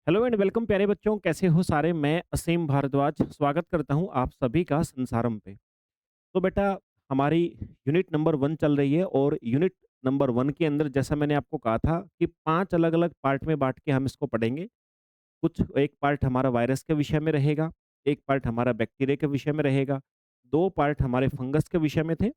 Hello and welcome प्यारे बच्चों, कैसे हो सारे? मैं असीम भारद्वाज स्वागत करता हूं आप सभी का संसारम पे। तो बेटा, हमारी यूनिट नंबर 1 चल रही है और यूनिट नंबर 1 के अंदर जैसा मैंने आपको कहा था कि 5 अलग-अलग पार्ट में बाँट के हम इसको पढ़ेंगे। कुछ एक पार्ट हमारा वायरस के विषय में रहेगा, एक पार्ट हमारा बैक्टीरिया के विषय में रहेगा, 2 पार्ट हमारे फंगस के विषय में थे।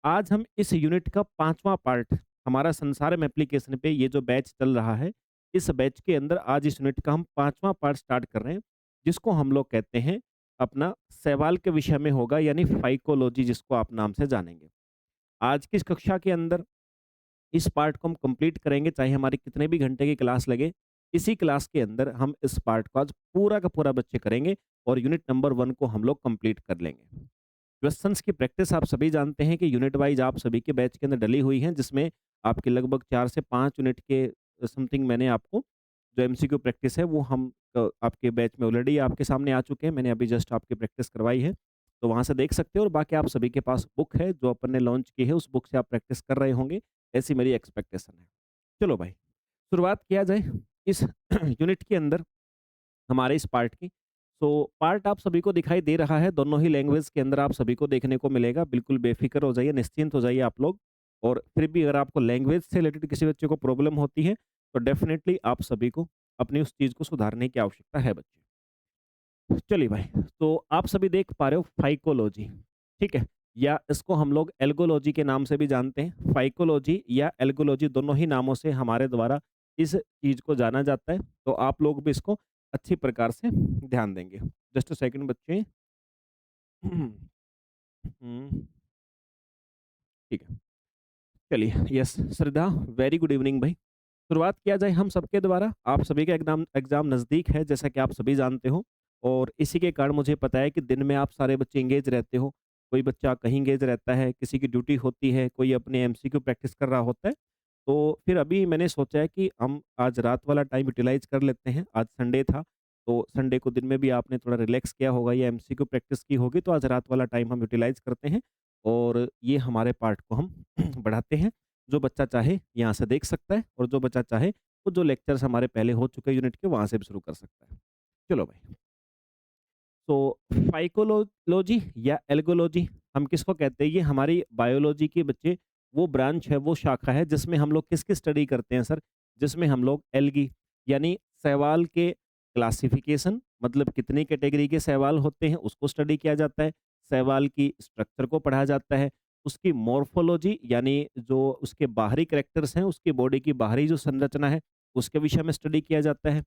आज हम इस यूनिट का 5वां पार्ट हमारा संसारम एप्लीकेशन पे ये जो बैच चल रहा है, इस बैच के अंदर आज इस यूनिट का हम 5वां पार्ट स्टार्ट कर रहे हैं, जिसको हम लोग कहते हैं अपना सवाल के विषय में होगा यानी फाइकोलॉजी जिसको आप नाम से जानेंगे। आज की इस कक्षा के अंदर इस पार्ट को हम कंप्लीट करेंगे चाहे हमारी कितने भी घंटे की क्लास लगे। इसी क्लास के अंदर हम इस पार्ट को आज पूरा का पूरा बच्चे करेंगे और यूनिट नंबर 1 को हम लोग कंप्लीट कर लेंगे। क्वेश्चंस की प्रैक्टिस आप सभी जानते हैं कि यूनिट वाइज आप सभी के बैच के अंदर डली हुई हैं, जिसमें आपके लगभग 4 से 5 यूनिट के समथिंग मैंने आपको जो एमसीक्यू प्रैक्टिस है वो हम आपके बैच में ऑलरेडी आपके सामने आ चुके हैं। मैंने अभी जस्ट आपकी प्रैक्टिस करवाई है, तो वहाँ से देख सकते हो और बाकी आप सभी के पास बुक है जो अपन ने लॉन्च की है, उस बुक से आप प्रैक्टिस कर रहे होंगे, ऐसी मेरी एक्सपेक्टेशन है। चलो भाई, शुरुआत किया जाए इस यूनिट के अंदर हमारे इस पार्ट की। तो पार्ट आप सभी को दिखाई दे रहा है, दोनों ही लैंग्वेज के अंदर आप सभी को देखने को मिलेगा। बिल्कुल बेफ़िक्र हो जाइए, निश्चिंत हो जाइए आप लोग। और फिर भी अगर आपको लैंग्वेज से रिलेटेड किसी बच्चे को प्रॉब्लम होती है, तो डेफ़िनेटली आप सभी को अपनी उस चीज़ को सुधारने की आवश्यकता है बच्चे। चलिए भाई, तो आप सभी देख पा रहे हो फाइकोलॉजी, ठीक है? या इसको हम लोग एल्गोलॉजी के नाम से भी जानते हैं। फाइकोलॉजी या एल्गोलॉजी दोनों ही नामों से हमारे द्वारा इस चीज़ को जाना जाता है, तो आप लोग भी इसको अच्छी प्रकार से ध्यान देंगे। जस्ट अ सेकंड बच्चे। हुँ, ठीक है। चलिए, यस श्रद्धा, वेरी गुड इवनिंग भाई। शुरुआत किया जाए हम सबके द्वारा। आप सभी का एग्ज़ाम एग्ज़ाम नज़दीक है जैसा कि आप सभी जानते हो, और इसी के कारण मुझे पता है कि दिन में आप सारे बच्चे एंगेज रहते हो। कोई बच्चा कहीं एंगेज रहता है, किसी की ड्यूटी होती है, कोई अपने एमसीक्यू प्रैक्टिस कर रहा होता है। तो फिर अभी मैंने सोचा है कि हम आज रात वाला टाइम यूटिलाइज़ कर लेते हैं। आज संडे था, तो संडे को दिन में भी आपने थोड़ा रिलैक्स किया होगा या एमसीक्यू प्रैक्टिस की होगी, तो आज रात वाला टाइम हम यूटिलाइज़ करते हैं और ये हमारे पार्ट को हम बढ़ाते हैं। जो बच्चा चाहे यहाँ से देख सकता है और जो बच्चा चाहे वो जो लेक्चर्स हमारे पहले हो चुके यूनिट के वहाँ से भी शुरू कर सकता है। चलो भाई, तो फाइकोलॉजी या एल्गोलॉजी हम किसको कहते हैं? ये हमारी बायोलॉजी के बच्चे वो ब्रांच है, वो शाखा है जिसमें हम लोग किसकी स्टडी करते हैं सर? जिसमें हम लोग एल्गी यानी शैवाल के क्लासिफिकेशन, मतलब कितनी कैटेगरी के शैवाल होते हैं उसको स्टडी किया जाता है। शैवाल की स्ट्रक्चर को पढ़ा जाता है। उसकी मॉर्फोलॉजी यानी जो उसके बाहरी कैरेक्टर्स हैं, उसकी बॉडी की बाहरी जो संरचना है, उसके विषय में स्टडी किया जाता है।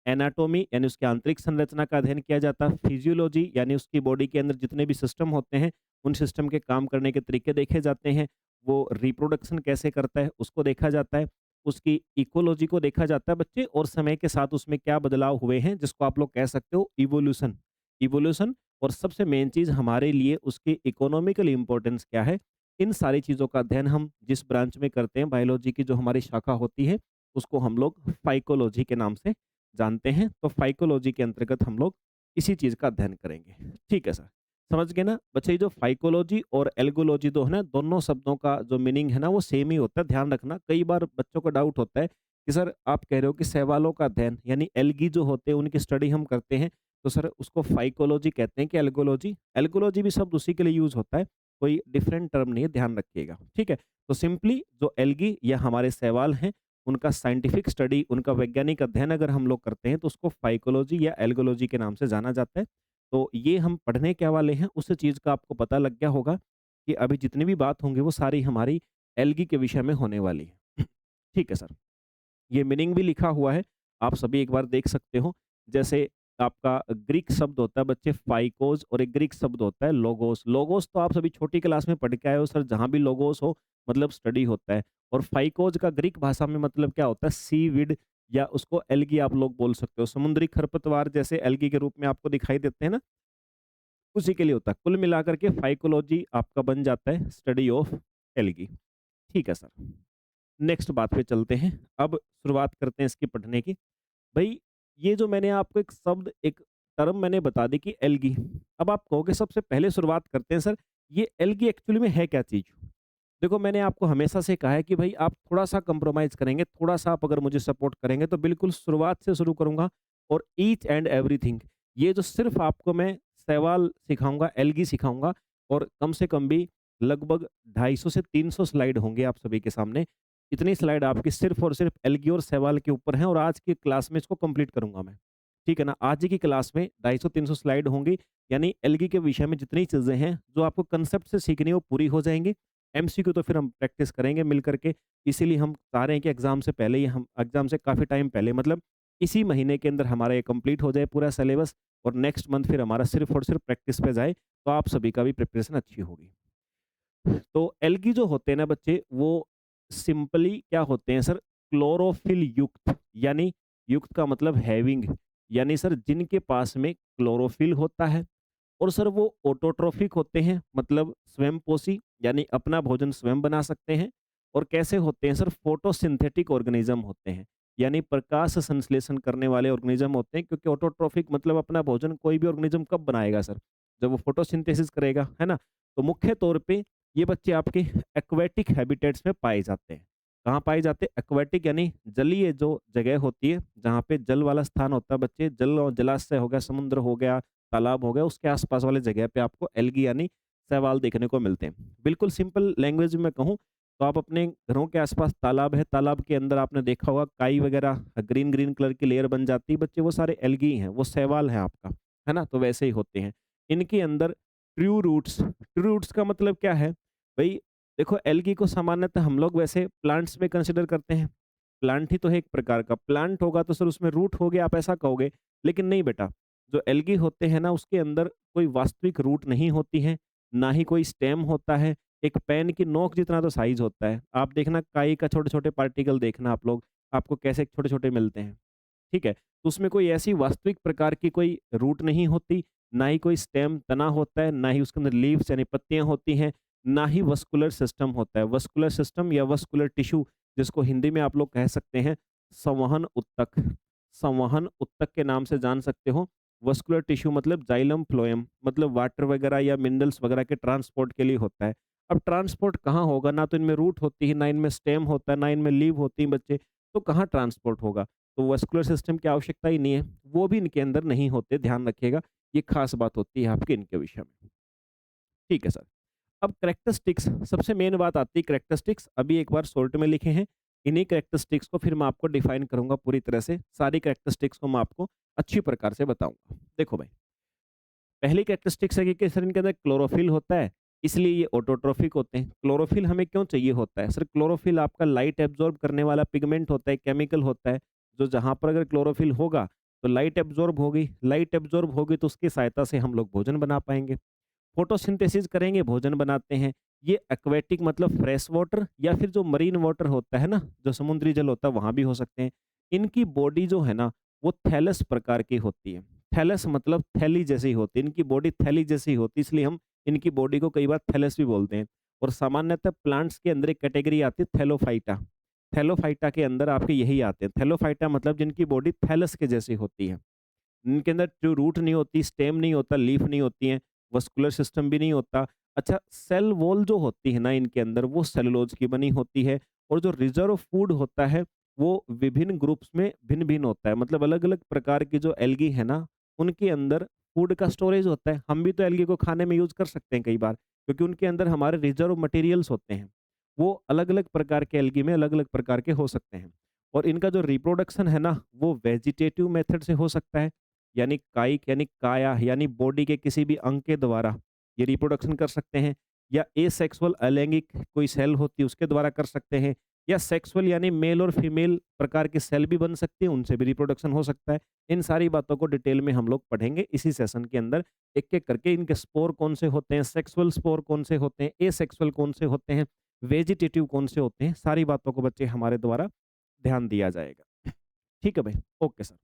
एनाटॉमी यानी उसकी आंतरिक संरचना का अध्ययन किया जाता है। फिजियोलॉजी यानी उसकी बॉडी के अंदर जितने भी सिस्टम होते हैं, उन सिस्टम के काम करने के तरीके देखे जाते हैं। वो रिप्रोडक्शन कैसे करता है, उसको देखा जाता है। उसकी इकोलॉजी को देखा जाता है बच्चे, और समय के साथ उसमें क्या बदलाव हुए हैं, जिसको आप लोग कह सकते हो इवोल्यूशन। इवोल्यूशन, और सबसे मेन चीज़ हमारे लिए उसकी इकोनॉमिकल इम्पोर्टेंस क्या है, इन सारी चीज़ों का अध्ययन हम जिस ब्रांच में करते हैं, बायोलॉजी की जो हमारी शाखा होती है, उसको हम लोग फाइकोलॉजी के नाम से जानते हैं। तो फाइकोलॉजी के अंतर्गत हम लोग इसी चीज़ का अध्ययन करेंगे। ठीक है सर, समझ गए ना बच्चे? ये जो फाइकोलॉजी और एल्गोलॉजी दो है ना, दोनों शब्दों का जो मीनिंग है ना वो सेम ही होता है। ध्यान रखना, कई बार बच्चों को डाउट होता है कि सर आप कह रहे हो कि शैवालों का अध्ययन यानी एल्गी जो होते हैं उनकी स्टडी हम करते हैं, तो सर उसको फाइकोलॉजी कहते हैं कि एल्गोलॉजी? एल्गोलॉजी भी शब्द उसी के लिए यूज होता है, कोई डिफरेंट टर्म नहीं है, ध्यान रखिएगा। ठीक है, तो सिंपली जो एल्गी या हमारे शैवाल हैं, उनका साइंटिफिक स्टडी, उनका वैज्ञानिक अध्ययन अगर हम लोग करते हैं, तो उसको फाइकोलॉजी या एल्गोलॉजी के नाम से जाना जाता है। तो ये हम पढ़ने क्या वाले हैं, उस चीज़ का आपको पता लग गया होगा कि अभी जितनी भी बात होंगी वो सारी हमारी एल्गी के विषय में होने वाली है। ठीक है सर। ये मीनिंग भी लिखा हुआ है, आप सभी एक बार देख सकते हो। जैसे आपका ग्रीक शब्द होता है बच्चे फाइकोस, और एक ग्रीक शब्द होता है लोगोस। लोगोस तो आप सभी छोटी क्लास में पढ़ के आए हो सर, जहाँ भी लोगोस हो मतलब स्टडी होता है। और फाइकोस का ग्रीक भाषा में मतलब क्या होता है? सीविड, या उसको एल्गी आप लोग बोल सकते हो। समुद्री खरपतवार जैसे एल्गी के रूप में आपको दिखाई देते हैं ना, उसी के लिए होता है। कुल मिलाकर के फाइकोलॉजी आपका बन जाता है स्टडी ऑफ एल्गी। ठीक है सर। नेक्स्ट बात पे चलते हैं। अब शुरुआत करते हैं इसकी पढ़ने की। भई, ये जो मैंने आपको एक शब्द, एक टर्म मैंने बता दी कि एल्गी। अब आप कहोगे सबसे पहले शुरुआत करते हैं सर, ये एल्गी एक्चुअली में है क्या चीज़? देखो, मैंने आपको हमेशा से कहा है कि भई आप थोड़ा-सा कंप्रोमाइज़ करेंगे, थोड़ा-सा आप अगर मुझे सपोर्ट करेंगे तो बिल्कुल शुरुआत से शुरू करूँगा। और ईच एंड एवरीथिंग, ये जो सिर्फ आपको मैं शैवाल सिखाऊँगा, एल्गी सिखाऊँगा और कम से कम भी लगभग 250 से 300 स्लाइड होंगे आप सभी के सामने। इतनी स्लाइड आपकी सिर्फ और सिर्फ एल्गी और शैवाल के ऊपर हैं और आज की क्लास में इसको कंप्लीट करूँगा मैं। ठीक है ना? आज ही की क्लास में 250-300 स्लाइड होंगी, यानी एल्गी के विषय में जितनी चीज़ें हैं, जो आपको कांसेप्ट से सीखनी है वो पूरी हो जाएँगी। एमसीक्यू तो फिर हम प्रैक्टिस करेंगे मिल कर के, इसीलिए हम चाह रहे हैं कि एग्ज़ाम से पहले ही हम एग्ज़ाम से काफ़ी टाइम पहले मतलब इसी महीने के अंदर हमारा ये कंप्लीट हो जाए पूरा सिलेबस और नेक्स्ट मंथ फिर हमारा सिर्फ और सिर्फ प्रैक्टिस पे जाए, तो आप सभी का भी प्रिपरेशन अच्छी होगी। तो एल्गी जो होते हैं ना बच्चे, वो सिंपली क्या होते हैं सर, क्लोरोफिल युक्त, यानी युक्त का मतलब हैविंग, यानी सर जिनके पास में क्लोरोफिल होता है और सर वो ऑटोट्रोफिक होते हैं, मतलब स्वयंपोषी, यानी अपना भोजन स्वयं बना सकते हैं। और कैसे होते हैं सर, फोटोसिंथेटिक ऑर्गेनिज्म होते हैं, यानी प्रकाश संश्लेषण करने वाले ऑर्गेनिज्म होते हैं, क्योंकि ऑटोट्रोफिक मतलब अपना भोजन कोई भी ऑर्गेनिज्म कब बनाएगा सर, जब वो फोटोसिंथेसिस करेगा, है ना? तो मुख्य तौर पे ये बच्चे आपके एक्वेटिक हैबिटेट्स में पाए जाते हैं। कहाँ पाए जाते हैं? एक्वेटिक, यानी जलीय जो जगह होती है, जहाँ पे जल वाला स्थान होता है बच्चे, जल और जलाशय हो गया, समुद्र हो गया, तालाब हो गया, उसके आसपास वाले जगह पे आपको एल्गी यानी शैवाल देखने को मिलते हैं। बिल्कुल सिंपल लैंग्वेज में कहूँ तो आप अपने घरों के आसपास तालाब है, तालाब के अंदर आपने देखा होगा काई वगैरह ग्रीन ग्रीन कलर की लेयर बन जाती है बच्चे, वो सारे एल्गी हैं, वो शैवाल है आपका, है ना? तो वैसे ही होते हैं। इनके अंदर ट्रू रूट्स का मतलब क्या है? भई देखो, एल्गी को सामान्यतः हम लोग वैसे प्लांट्स में कंसीडर करते हैं। प्लांट ही तो है एक प्रकार का, प्लांट होगा तो सर उसमें रूट हो गया, आप ऐसा कहोगे। लेकिन नहीं बेटा, जो एल्गी होते हैं ना उसके अंदर कोई वास्तविक रूट नहीं होती है, ना ही कोई स्टेम होता है। एक पेन की नोक जितना तो साइज़ होता है। आप देखना काई का छोटे-छोटे पार्टिकल देखना आप लोग, आपको कैसे छोटे-छोटे मिलते हैं। ठीक है? तो उसमें कोई ऐसी वास्तविक प्रकार की कोई रूट नहीं होती, ना ही कोई स्टेम तना होता है, ना ही उसके अंदर लीव्स यानी पत्तियाँ होती हैं, ना ही वस्कुलर सिस्टम होता है। वस्कुलर सिस्टम या वस्कुलर टिश्यू, जिसको हिंदी में आप लोग कह सकते हैं संवहन ऊतक। संवहन ऊतक के नाम से जान सकते हो। वस्कुलर टिश्यू मतलब जाइलम फ्लोएम, मतलब वाटर वगैरह या मिनरल्स वगैरह के ट्रांसपोर्ट के लिए होता है। अब ट्रांसपोर्ट कहाँ होगा? ना तो इनमें रूट होती है, ना इनमें स्टेम होता है, ना इनमें लीव होती है बच्चे, तो कहाँ ट्रांसपोर्ट होगा? तो वस्कुलर सिस्टम की आवश्यकता ही नहीं है, वो भी इनके अंदर नहीं होते, ध्यान रखिएगा। ये खास बात होती है आपके इनके विषय में। ठीक है सर। अब कैरेक्टरिस्टिक्स, सबसे मेन बात आती है कैरेक्टरिस्टिक्स, अभी एक बार शॉर्ट में लिखे हैं। इन्हीं कैरेक्टरिस्टिक्स को फिर मैं आपको डिफाइन करूँगा पूरी तरह से, सारी कैरेक्टरिस्टिक्स को मैं आपको अच्छी प्रकार से बताऊँगा। देखो भाई, पहली कैरेक्टरिस्टिक्स है कि सर इनके अंदर क्लोरोफिल होता है, इसलिए ये ऑटोट्रोफिक होते हैं। क्लोरोफिल हमें क्यों चाहिए होता है? सर क्लोरोफिल आपका लाइट एब्ज़ॉर्ब करने वाला पिगमेंट होता है, केमिकल होता है, जो जहाँ पर अगर क्लोरोफिल होगा, तो लाइट एब्ज़ॉर्ब होगी, लाइट एब्ज़ॉर्ब होगी तो उसकी सहायता से हम लोग भोजन बना पाएँगे। फोटोसिंथेसिस करेंगे, भोजन बनाते हैं। ये एक्वेटिक मतलब फ्रेश वाटर या फिर जो मरीन वाटर होता है ना, जो समुद्री जल होता है वहाँ भी हो सकते हैं। इनकी बॉडी जो है ना, वो थैलस प्रकार की होती है। थैलस मतलब थैली जैसी होती है, इनकी बॉडी थैली जैसी होती है, इसलिए हम इनकी बॉडी को कई बार थैलस भी बोलते हैं। और सामान्यतः प्लांट्स के अंदर एक कैटेगरी आती है थैलोफाइटा। थैलोफाइटा के अंदर आपके यही आते हैं। थैलोफाइटा मतलब जिनकी बॉडी थैलस के जैसी होती है। इनके अंदर जो रूट नहीं होती, स्टेम नहीं होता, लीफ नहीं होती हैं, वस्कुलर सिस्टम भी नहीं होता। अच्छा, सेल वॉल जो होती है ना इनके अंदर, वो सेलुलोज की बनी होती है और जो रिजर्व फूड होता है, वो विभिन्न ग्रुप्स में भिन्न-भिन्न होता है। मतलब अलग-अलग प्रकार की जो एल्गी है ना, उनके अंदर फूड का स्टोरेज होता है। हम भी तो एल्गी को खाने में यूज़ कर सकते हैं कई बार, क्योंकि उनके अंदर हमारे रिजर्व मटेरियल्स होते हैं। वो अलग-अलग प्रकार के एल्गी में अलग-अलग प्रकार के हो सकते हैं। और इनका जो रिप्रोडक्शन है ना, वो वेजिटेटिव मेथड से हो सकता है। यानी कायिक यानी काया यानी बॉडी के किसी भी अंग के द्वारा ये रिप्रोडक्शन कर सकते हैं, या एसेक्सुअल अलैंगिक कोई सेल होती है उसके द्वारा कर सकते हैं, या सेक्सुअल यानी मेल और फीमेल प्रकार के सेल भी बन सकते हैं, उनसे भी रिप्रोडक्शन हो सकता है। इन सारी बातों को डिटेल में हम लोग पढ़ेंगे इसी सेशन के अंदर, एक एक करके इनके स्पोर कौन से होते हैं, सेक्सुअल स्पोर कौन से होते हैं, एसेक्सुअल कौन से होते हैं, वेजिटेटिव कौन से होते हैं, सारी बातों को बच्चे हमारे द्वारा ध्यान दिया जाएगा। ठीक है भाई, ओके सर।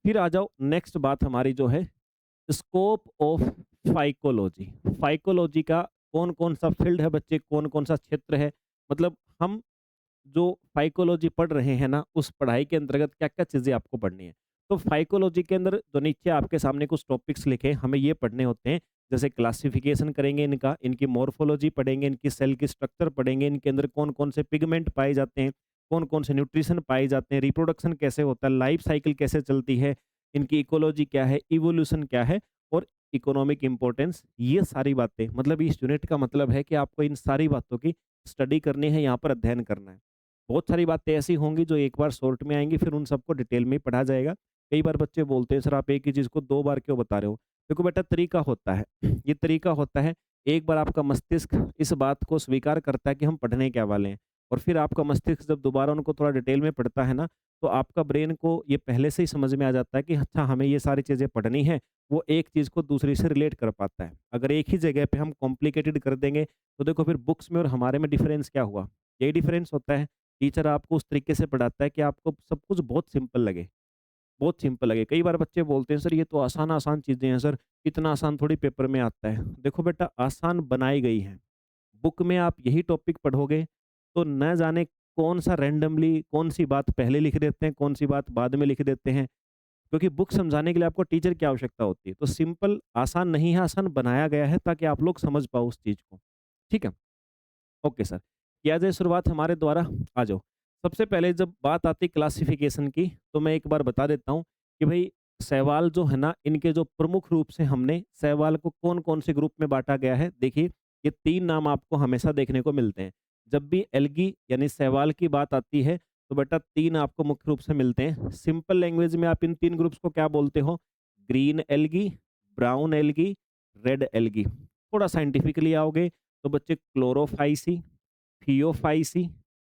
फिर आ जाओ, नेक्स्ट बात हमारी जो है स्कोप ऑफ फाइकोलॉजी। फाइकोलॉजी का कौन कौन सा फील्ड है बच्चे, कौन कौन सा क्षेत्र है, मतलब हम जो फाइकोलॉजी पढ़ रहे हैं ना, उस पढ़ाई के अंतर्गत क्या क्या चीज़ें आपको पढ़नी है। तो फाइकोलॉजी के अंदर जो नीचे आपके सामने कुछ टॉपिक्स लिखे हैं, हमें ये पढ़ने होते हैं। जैसे क्लासिफिकेशन करेंगे इनका, इनकी मॉर्फोलॉजी पढ़ेंगे, इनकी सेल की स्ट्रक्चर पढ़ेंगे, इनके अंदर कौन कौन से पिगमेंट पाए जाते हैं, कौन-कौन से न्यूट्रिशन पाए जाते हैं, रिप्रोडक्शन कैसे होता है, लाइफ साइकिल कैसे चलती है, इनकी इकोलॉजी क्या है, इवोल्यूशन क्या है और इकोनॉमिक इम्पोर्टेंस, ये सारी बातें मतलब इस यूनिट का मतलब है कि आपको इन सारी बातों की स्टडी करनी है, यहाँ पर अध्ययन करना है। बहुत सारी बातें ऐसी होंगी जो एक बार शॉर्ट में आएँगी, फिर उन सबको डिटेल में ही पढ़ा जाएगा। कई बार बच्चे बोलते हैं, "सर आप एक ही चीज़ को 2 बार क्यों बता रहे हो?" देखो बेटा, तरीका होता है। ये तरीका होता है, एक बार आपका मस्तिष्क इस बात को स्वीकार करता है कि हम पढ़ने क्या वाले हैं और फिर आपका मस्तिष्क जब दोबारा उनको थोड़ा डिटेल में पढ़ता है ना, तो आपका ब्रेन को ये पहले से ही समझ में आ जाता है कि अच्छा हमें ये सारी चीज़ें पढ़नी है, वो एक चीज़ को दूसरी से रिलेट कर पाता है। अगर एक ही जगह पे हम कॉम्प्लिकेटेड कर देंगे, तो देखो फिर बुक्स में और हमारे में डिफरेंस क्या हुआ? यही डिफरेंस होता है। टीचर आपको उस तरीके से पढ़ाता है कि आपको सब कुछ बहुत सिंपल लगे, बहुत सिंपल लगे। कई बार बच्चे बोलते हैं, "सर ये तो आसान-आसान चीज़ें हैं सर, इतना आसान थोड़ी पेपर में आता है।" देखो बेटा, आसान बनाई गई हैं। बुक में आप यही टॉपिक पढ़ोगे, तो न जाने कौन-सा रैंडमली कौन-सी बात पहले लिख देते हैं, कौन-सी बात बाद में लिख देते हैं। क्योंकि बुक समझाने के लिए आपको टीचर की आवश्यकता होती है। तो सिंपल आसान नहीं है, आसान बनाया गया है ताकि आप लोग समझ पाओ उस चीज़ को। ठीक है? Okay sir. किया जाए शुरुआत हमारे द्वारा? आ जाओ। सबसे पहले जब बात आती है क्लासिफ़िकेशन की, तो मैं एक बार बता देता हूँ कि भई शैवाल जो है ना, इनके जो प्रमुख रूप से हमने शैवाल को कौन-कौन से ग्रुप में बाँटा गया है, देखिए ये 3 नाम आपको हमेशा देखने को मिलते हैं। जब भी एल्गी यानी शैवाल की बात आती है, तो बेटा 3 आपको मुख्य रूप से मिलते हैं। सिंपल लैंग्वेज में आप इन 3 ग्रुप्स को क्या बोलते हो? Green algae, brown algae, red algae. थोड़ा साइंटिफिकली आओगे तो बच्चे क्लोरोफाइसी, थियोफाइसी,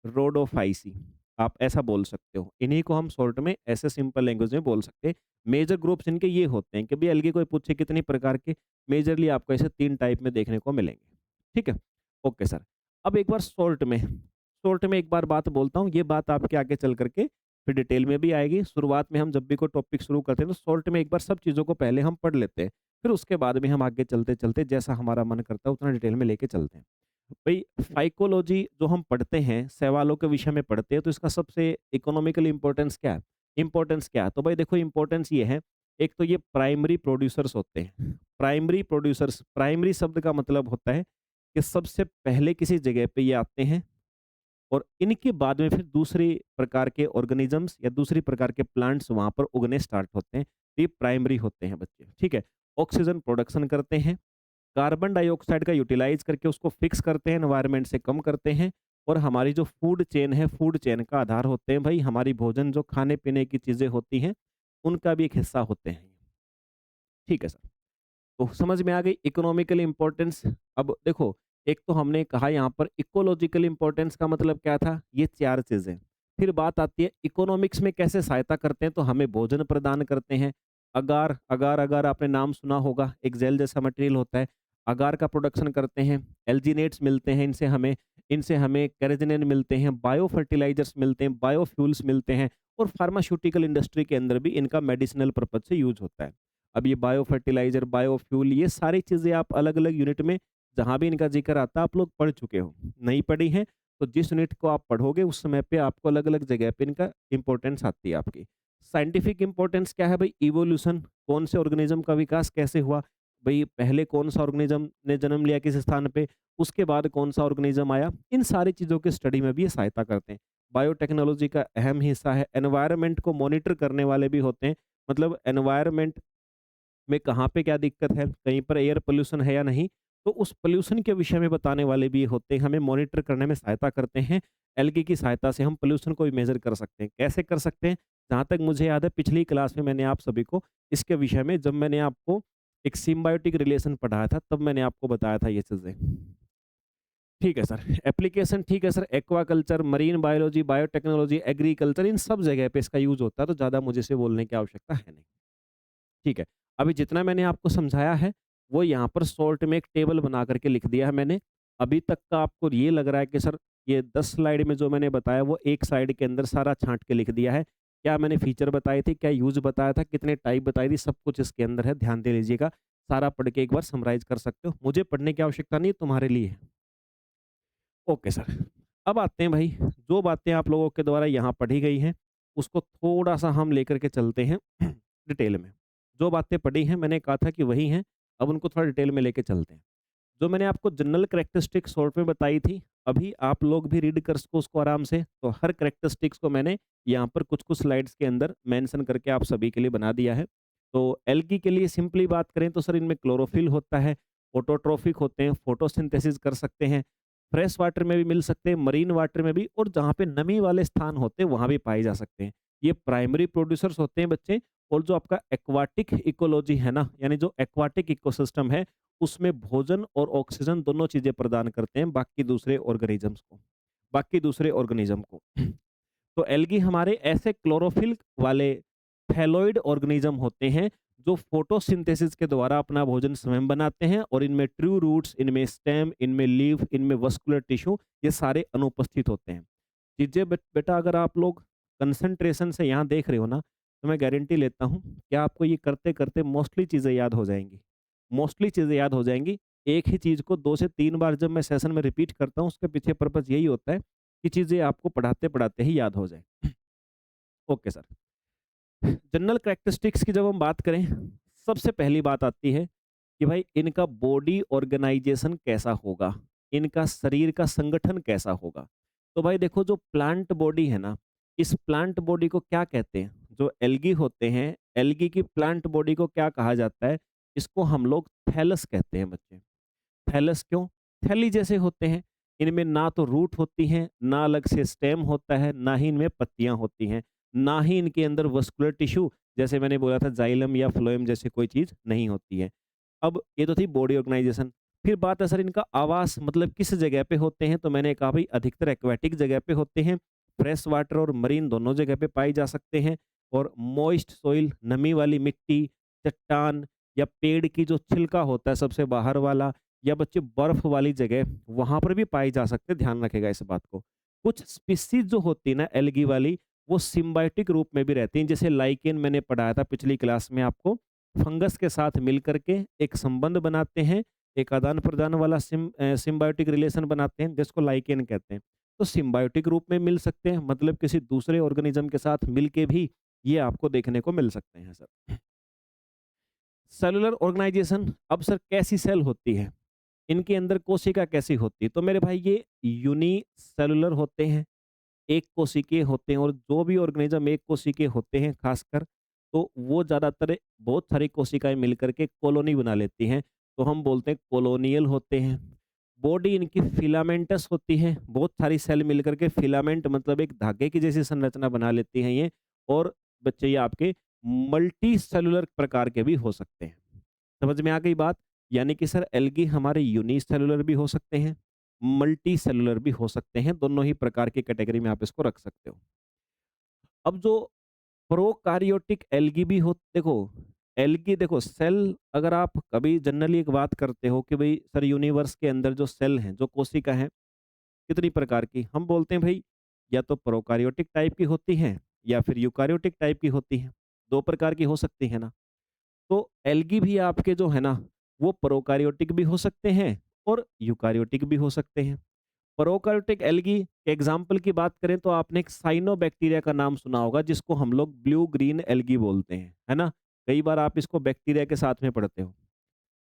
रोडोफाइसी, आप ऐसा बोल सकते हो। इन्हीं को हम शॉर्ट में ऐसे सिंपल लैंग्वेज में बोल सकते हैं। मेजर ग्रुप्स इनके ये होते हैं कि भई अलगे कोई पूछे कितने प्रकार के, मेजरली आपको ऐसे 3 टाइप में देखने को मिलेंगे। ठीक है? Okay sir. अब एक बार शॉर्ट में एक बार बात बोलता हूँ, ये बात आपके आगे चल कर के फिर डिटेल में भी आएगी। शुरुआत में हम जब भी कोई टॉपिक शुरू करते हैं तो शॉर्ट में एक बार सब चीज़ों को पहले हम पढ़ लेते हैं। फिर उसके बाद में हम आगे चलते-चलते जैसा हमारा मन करता है उतना डिटेल में लेके चलते हैं। भई साइकोलॉजी जो हम पढ़ते हैं, सवालों के विषय में पढ़ते हैं, तो इसका सबसे इकोनॉमिकल इम्पोर्टेंस क्या है? इम्पोर्टेंस क्या है? तो भाई देखो इम्पोर्टेंस ये है, एक तो ये प्राइमरी प्रोड्यूसर्स होते हैं। प्राइमरी प्रोड्यूसर्स, प्राइमरी शब्द का मतलब होता है कि सबसे पहले किसी जगह पे ये आते हैं और इनके बाद में फिर दूसरे प्रकार के ऑर्गेनिजम्स या दूसरी प्रकार के प्लांट्स वहाँ पर उगने स्टार्ट होते हैं। तो ये प्राइमरी होते हैं बच्चे, ठीक है? ऑक्सीजन प्रोडक्शन करते हैं, कार्बन डाइऑक्साइड का यूटिलाइज करके उसको फिक्स करते हैं, एनवायरनमेंट से कम करते हैं और हमारी जो फूड चेन है, फूड चेन का आधार होते हैं भाई हमारी भोजन, जो खाने-पीने की चीज़ें होती हैं, उनका भी एक हिस्सा होते हैं। ठीक है सर। तो समझ में आ गई इकोनॉमिकल इम्पोर्टेंस। अब देखो, एक तो हमने कहा यहाँ पर इकोलॉजिकल इम्पोर्टेंस का मतलब क्या था? ये 4 चीज़ें। फिर बात आती है इकोनॉमिक्स में कैसे सहायता करते हैं, तो हमें भोजन प्रदान करते हैं। अगार आपने नाम सुना होगा, एक जेल जैसा मटेरियल होता है। अगार का प्रोडक्शन करते हैं, एल्जिनेट्स मिलते हैं इनसे हमें केराटिन मिलते हैं, बायो फर्टिलाइज़र्स मिलते हैं, बायोफ्यूल्स मिलते हैं और फार्मास्यूटिकल इंडस्ट्री के अंदर भी इनका मेडिसिनल पर्पज़ से यूज़ होता है। अब ये बायो फर्टिलाइज़र, बायोफ्यूल, ये सारी चीज़ें आप अलग-अलग यूनिट में जहाँ भी इनका ज़िक्र आता है आप लोग पढ़ चुके हो। नहीं पढ़ी हैं, तो जिस यूनिट को आप पढ़ोगे उस समय पे आपको अलग-अलग जगह पे इनका इम्पोर्टेंस आती है आपकी। साइंटिफिक इम्पोर्टेंस क्या है भई? इवोल्यूशन, कौन से ऑर्गेनिज़्म का विकास कैसे हुआ? भई पहले कौन-सा ऑर्गेनिज़्म ने जन्म लिया किस स्थान पे, उसके बाद कौन-सा ऑर्गेनिज़्म आया? इन सारी चीज़ों की स्टडी में भी ये सहायता करते हैं। बायोटेक्नोलॉजी का अहम हिस्सा है, एनवायरनमेंट को मॉनिटर करने वाले भी होते हैं। मतलब एनवायरनमेंट में कहाँ पे क्या दिक्कत है, कहीं पर एयर पोल्यूशन है या नहीं, तो उस पोल्यूशन के विषय में बताने वाले भी होते हैं, हमें मॉनिटर करने में सहायता करते हैं। एल्गी की सहायता से हम पोल्यूशन को भी मेज़र कर सकते हैं। कैसे कर सकते हैं? जहाँ तक मुझे याद है पिछली क्लास में मैंने आप सभी को इसके विषय में जब मैंने आपको एक सिम्बायोटिक रिलेशन पढ़ाया था, तब मैंने आपको बताया था ये चीज़ें। ठीक है सर, एप्लीकेशन ठीक है sir, aquaculture, marine biology, biotechnology, agriculture, इन सब जगह पे इसका यूज़ होता है, तो ज़्यादा मुझे इसे बोलने की आवश्यकता है नहीं। ठीक है। अभी जितना मैंने आपको समझाया है, वो यहाँ पर शॉर्ट में एक टेबल बना करके लिख दिया है मैंने। अभी तक का आपको ये लग रहा है कि सर ये 10 स्लाइड में जो मैंने बताया वो एक साइड के अंदर सारा छाँट के लिख दिया है। क्या मैंने फीचर बताए थे, क्या यूज़ बताया था, कितने टाइप बताई थी, सब कुछ इसके अंदर है, ध्यान दे लीजिएगा। सारा पढ़ के एक बार समराइज़ कर सकते हो। मुझे पढ़ने की आवश्यकता नहीं है, तुम्हारे लिए है। Okay sir. अब आते हैं भाई, जो बातें आप लोगों के द्वारा यहाँ पढ़ी गई हैं, उसको थोड़ा-सा हम लेकर के चलते हैं डिटेल में। जो बातें पढ़ी हैं मैंने कहा था कि वही हैं, अब उनको थोड़ा डिटेल में लेके चलते हैं। जो मैंने आपको जनरल कैरेक्टरिस्टिक्स शॉर्ट में बताई थी, अभी आप लोग भी रीड कर सको उसको आराम से, तो हर कैरेक्टरिस्टिक्स को मैंने यहाँ पर कुछ-कुछ स्लाइड्स के अंदर मेंशन करके आप सभी के लिए बना दिया है। तो एल्गी के लिए सिंपली बात करें तो सर इनमें क्लोरोफिल होता है, ऑटोट्रोफिक होते हैं, फोटोसिंथेसिस कर सकते हैं, फ्रेश वाटर में भी मिल सकते हैं, मरीन वाटर में भी और जहाँ पे नमी वाले स्थान होते हैं, वहाँ भी पाए जा सकते हैं। ये प्राइमरी प्रोड्यूसर्स होते हैं बच्चे और जो आपका एक्वाटिक इकोलॉजी है ना, यानी जो एक्वाटिक इकोसिस्टम है, उसमें भोजन और ऑक्सीजन दोनों चीज़ें प्रदान करते हैं बाकी दूसरे ऑर्गेनिज़्म को। तो एल्गी हमारे ऐसे क्लोरोफिल वाले थैलोइड ऑर्गेनिज़्म होते हैं, जो फोटोसिंथेसिस के द्वारा अपना भोजन स्वयं बनाते हैं और इनमें ट्रू रूट्स, इनमें स्टेम, इनमें लीफ, इनमें वस्कुलर टिश्यू ये सारे अनुपस्थित होते हैं। चीज़ें बेटा अगर आप लोग कंसंट्रेशन से यहाँ देख रहे हो ना, तो मैं गारंटी लेता हूँ कि आपको ये करते-करते मोस्टली चीज़ें याद हो जाएँगी। मोस्टली चीज़ें याद हो जाएँगी। एक ही चीज़ को 2 से 3 बार जब मैं सेशन में रिपीट करता हूँ, उसके पीछे पर्पज़ यही होता है कि चीज़ें आपको पढ़ाते-पढ़ाते ही याद हो जाएँ। Okay sir. जनरल कैरेक्टरिस्टिक्स की जब हम बात करें, सबसे पहली बात आती है कि भाई इनका बॉडी ऑर्गेनाइजेशन कैसा होगा? इनका शरीर का संगठन कैसा होगा? तो भाई देखो जो प्लांट बॉडी है ना, इस प्लांट बॉडी को क्या कहते हैं? जो एल्गी होते हैं, एल्गी की प्लांट बॉडी को क्या कहा जाता है? इसको हम लोग थैलस कहते हैं बच्चे। थैलस क्यों? थैली जैसे होते हैं। इनमें ना तो रूट होती हैं, ना अलग से स्टेम होता है, ना ही इनमें पत्तियाँ होती हैं, ना ही इनके अंदर वस्कुलर टिश्यू जैसे मैंने बोला था जाइलम या फ्लोएम जैसे कोई चीज़ नहीं होती है। अब ये तो थी बॉडी ऑर्गेनाइजेशन। फिर बात है सर इनका आवास मतलब किस जगह पे होते हैं? तो मैंने कहा भई अधिकतर एक्वेटिक जगह पे होते हैं। फ्रेश वाटर और मरीन दोनों जगह पे पाए जा सकते हैं और मॉइस्ट सॉइल नमी वाली मिट्टी, चट्टान या पेड़ की जो छिलका होता है सबसे बाहर वाला या बच्चे बर्फ वाली जगह वहाँ पर भी पाए जा सकते हैं, ध्यान रखिएगा इस बात को। कुछ स्पीशीज़ जो होती है ना एल्गी वाली, वो सिम्बायोटिक रूप में भी रहती हैं, जैसे लाइकेन मैंने पढ़ाया था पिछली क्लास में आपको, फंगस के साथ मिल कर के एक संबंध बनाते हैं, एक आदान-प्रदान वाला सिम्बायोटिक रिलेशन बनाते हैं, जिसको लाइकेन कहते हैं। तो सिम्बायोटिक रूप में मिल सकते हैं, मतलब किसी दूसरे ऑर्गेनिज़्म के साथ मिल के भी ये आपको देखने को मिल सकते हैं सर। सेलुलर ऑर्गेनाइजेशन अब सर कैसी सेल होती है? इनके अंदर कोशिका कैसी होती है? तो मेरे भाई ये यूनिसेलुलर होते हैं, एक कोशिकीय होते हैं और जो भी ऑर्गेनिज्म एक कोशिकीय होते हैं खासकर, तो वो ज़्यादातर बहुत सारी कोशिकाएँ मिलकर के कॉलोनी बना लेती हैं, तो हम बोलते हैं कॉलोनियल होते हैं। बॉडी इनकी फिलामेंटस होती है, बहुत सारी सेल मिलकर के फिलामेंट मतलब एक धागे की जैसी संरचना बना लेती हैं ये और बच्चे ये आपके मल्टी सेलुलर प्रकार के भी हो सकते हैं। समझ में आ गई बात? यानी कि सर एल्गी हमारे यूनिसेलुलर भी हो सकते हैं, मल्टी सेलुलर भी हो सकते हैं, दोनों ही प्रकार की कैटेगरी में आप इसको रख सकते हो। अब जो प्रोकार्योटिक एल्गी भी हो देखो, एल्गी देखो सेल अगर आप कभी जनरली एक बात करते हो कि भई सर यूनिवर्स के अंदर जो सेल हैं, जो कोशिका हैं, कितनी प्रकार की? हम बोलते हैं भई या तो प्रोकार्योटिक टाइप की होती हैं या फिर यूकार्योटिक टाइप की होती हैं, 2 प्रकार की हो सकती हैं ना। तो एल्गी भी आपके जो है ना, वो प्रोकार्योटिक भी हो सकते हैं और यूकार्योटिक भी हो सकते हैं। प्रोकार्योटिक एल्गी के एग्जाम्पल की बात करें तो आपने एक साइनोबैक्टीरिया का नाम सुना होगा जिसको हम लोग ब्लू ग्रीन एल्गी बोलते हैं, है ना? कई बार आप इसको बैक्टीरिया के साथ में पढ़ते हो।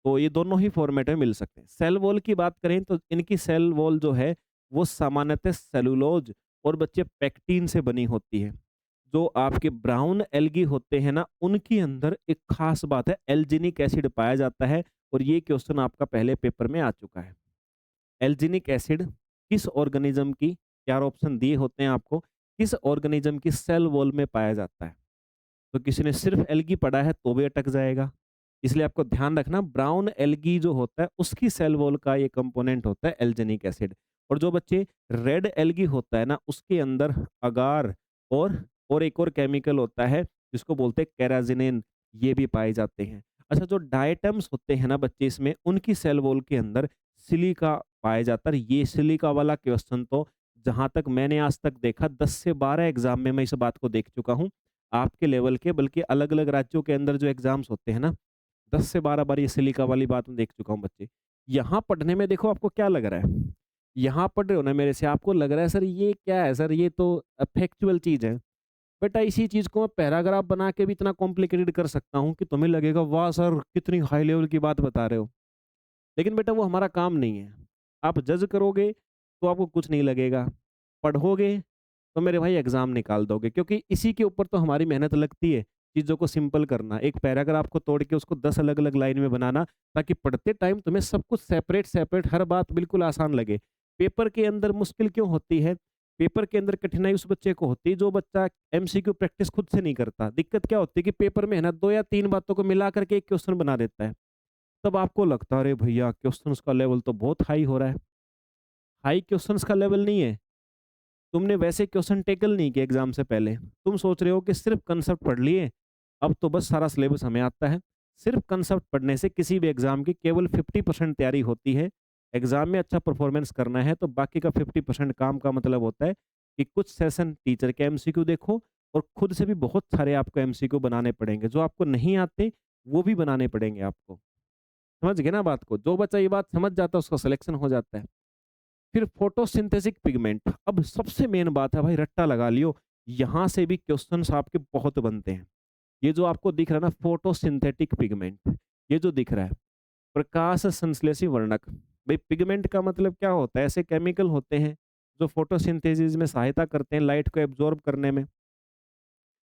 तो ये दोनों ही फॉर्मेट में मिल सकते हैं। सेल वॉल की बात करें तो इनकी सेल वॉल जो है, वो सामान्यतः सेलुलोज और बच्चे पेक्टिन से बनी होती है। जो आपके ब्राउन एल्गी होते हैं ना, उनके अंदर एक खास बात है एल्जिनिक एसिड पाया जाता है और ये क्वेश्चन आपका पहले पेपर में आ चुका है। एल्जिनिक एसिड किस ऑर्गेनिज्म की 4 ऑप्शन दिए होते हैं आपको, किस ऑर्गेनिज्म की सेल वॉल में पाया जाता है? तो किसी ने सिर्फ एल्गी पढ़ा है तो भी अटक जाएगा। इसलिए आपको ध्यान रखना ब्राउन एल्गी जो होता है उसकी सेल वॉल का ये कंपोनेंट होता है एल्जेनिक एसिड और जो बच्चे रेड एल्गी होता है ना उसके अंदर अगार और एक और केमिकल होता है जिसको बोलते हैं कैराजिनिन, ये भी पाए जाते हैं। अच्छा जो डायटम्स होते हैं ना बच्चे इसमें उनकी सेल वॉल के अंदर सिलिका पाया जाता है। ये सिलिका वाला क्वेश्चन तो जहां तक मैंने आज तक देखा 10 से 12 एग्जाम में मैं इस बात को देख चुका हूँ आपके लेवल के, बल्कि अलग-अलग राज्यों के अंदर जो एग्ज़ाम्स होते हैं ना, 10 से 12 बार ये सिलिका वाली बात मैं देख चुका हूँ बच्चे। यहाँ पढ़ने में देखो आपको क्या लग रहा है? यहाँ पढ़ रहे हो ना मेरे से, आपको लग रहा है सर ये क्या है सर, ये तो फैक्चुअल चीज़ है। बेटा इसी चीज़ को मैं पैराग्राफ बना के भी इतना कॉम्प्लिकेटेड कर सकता हूँ कि तुम्हें लगेगा वाह सर! कितनी हाई लेवल की बात बता रहे हो। लेकिन बेटा वो हमारा काम नहीं है। आप जज करोगे तो आपको कुछ नहीं लगेगा, पढ़ोगे तो मेरे भाई एग्ज़ाम निकाल दोगे, क्योंकि इसी के ऊपर तो हमारी मेहनत लगती है, चीज़ों को सिंपल करना। एक पैराग्राफ को तोड़ के उसको 10 अलग-अलग लाइन में बनाना, ताकि पढ़ते टाइम तुम्हें सब कुछ सेपरेट-सेपरेट हर बात बिल्कुल आसान लगे। पेपर के अंदर मुश्किल क्यों होती है? पेपर के अंदर कठिनाई उस बच्चे को होती है जो बच्चा एमसीक्यू प्रैक्टिस खुद से नहीं करता। दिक्कत क्या होती है कि पेपर में है ना 2 या 3 बातों को मिला करके एक क्वेश्चन बना देता है। तब आपको लगता है अरे भैया क्वेश्चंस का लेवल तो बहुत हाई हो रहा है। हाई क्वेश्चंस का लेवल नहीं है। तुमने वैसे क्वेश्चन टेकल नहीं किए एग्जाम से पहले। तुम सोच रहे हो कि सिर्फ कंसेप्ट पढ़ लिए, अब तो बस सारा सिलेबस हमें आता है। सिर्फ कंसेप्ट पढ़ने से किसी भी एग्जाम की केवल 50% तैयारी होती है। एग्जाम में अच्छा परफॉर्मेंस करना है तो बाकी का 50% काम का मतलब होता है कि कुछ सेशन टीचर के एमसीक्यू देखो, और खुद से भी बहुत सारे आपको एमसीक्यू बनाने पड़ेंगे। जो आपको नहीं आते वो भी बनाने पड़ेंगे आपको। समझ गए ना बात को? जो बच्चा ये बात समझ जाता है उसका सिलेक्शन हो जाता है। फिर फोटोसिंथेटिक पिगमेंट, अब सबसे मेन बात है भाई, रट्टा लगा लियो। यहाँ से भी क्वेश्चंस आपके बहुत बनते हैं। ये जो आपको दिख रहा है ना फोटोसिंथेटिक पिगमेंट, ये जो दिख रहा है प्रकाश संश्लेषी वर्णक। भाई पिगमेंट का मतलब क्या होता है? ऐसे केमिकल होते हैं जो फोटोसिंथेसिस में सहायता करते हैं लाइट को एब्जॉर्ब करने में।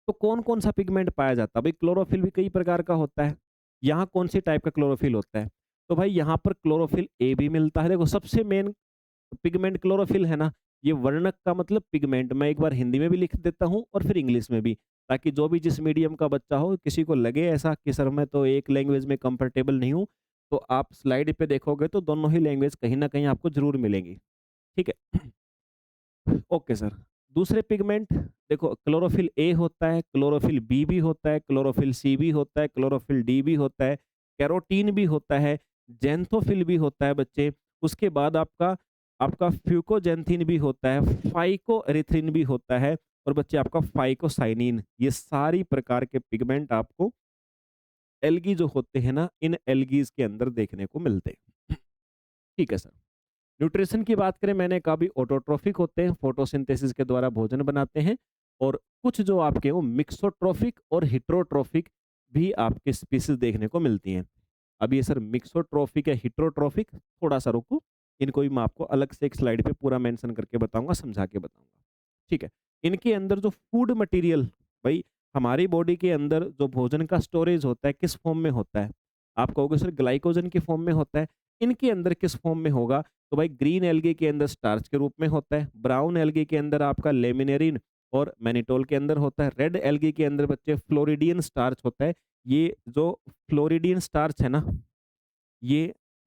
तो कौन कौन सा पिगमेंट पाया जाता है? भाई क्लोरोफिल भी कई प्रकार का होता है। यहाँ कौन सी टाइप का क्लोरोफिल होता है? तो भाई यहाँ पर क्लोरोफिल ए भी मिलता है। देखो सबसे मेन पिगमेंट क्लोरोफिल है ना, ये वर्णक का मतलब पिगमेंट। मैं एक बार हिंदी में भी लिख देता हूँ और फिर इंग्लिश में भी, ताकि जो भी जिस मीडियम का बच्चा हो किसी को लगे ऐसा कि सर मैं तो एक लैंग्वेज में कंफर्टेबल नहीं हूँ, तो आप स्लाइड पे देखोगे तो दोनों ही लैंग्वेज कहीं ना कहीं आपको जरूर मिलेंगी। ठीक है। Okay sir. दूसरे पिगमेंट, देखो क्लोरोफिल ए होता है, क्लोरोफिल बी भी होता है, क्लोरोफिल सी भी होता है, क्लोरोफिल डी भी होता है, कैरोटीन भी होता है, जेंथोफिल भी होता है बच्चे। उसके बाद आपका आपका फ्यूकोजेंथिन भी होता है, फाइकोएरिथ्रिन भी होता है, और बच्चे आपका फाइकोसाइनिन। ये सारी प्रकार के पिगमेंट आपको एल्गी जो होते हैं ना, इन एल्गीज के अंदर देखने को मिलते हैं। ठीक है सर। न्यूट्रिशन की बात करें, मैंने कहा भी ऑटोट्रोफिक होते हैं, फोटोसिंथेसिस के द्वारा भोजन बनाते हैं, और कुछ जो आपके वो मिक्सोट्रोफिक और हिट्रोट्रोफिक भी आपके स्पीसीज देखने को मिलती हैं। अब ये सर मिक्सोट्रोफिक या हिट्रोट्रोफिक, थोड़ा सा रुको, इनको भी मैं आपको अलग से एक स्लाइड पे पूरा मेंशन करके बताऊंगा, समझा के बताऊंगा। ठीक है। इनके अंदर जो फूड मटेरियल, भाई हमारी बॉडी के अंदर जो भोजन का स्टोरेज होता है किस फॉर्म में होता है? आप कहोगे सर ग्लाइकोजन की फॉर्म में होता है। इनके अंदर किस फॉर्म में होगा? तो भाई ग्रीन एल्गी के अंदर स्टार्च के रूप में होता है, ब्राउन एल्गी के अंदर आपका लेमिनेरिन और मैनिटोल के अंदर होता है, रेड एल्गी के अंदर बच्चे फ्लोरिडियन स्टार्च होता है। ये जो फ्लोरिडियन स्टार्च है ना,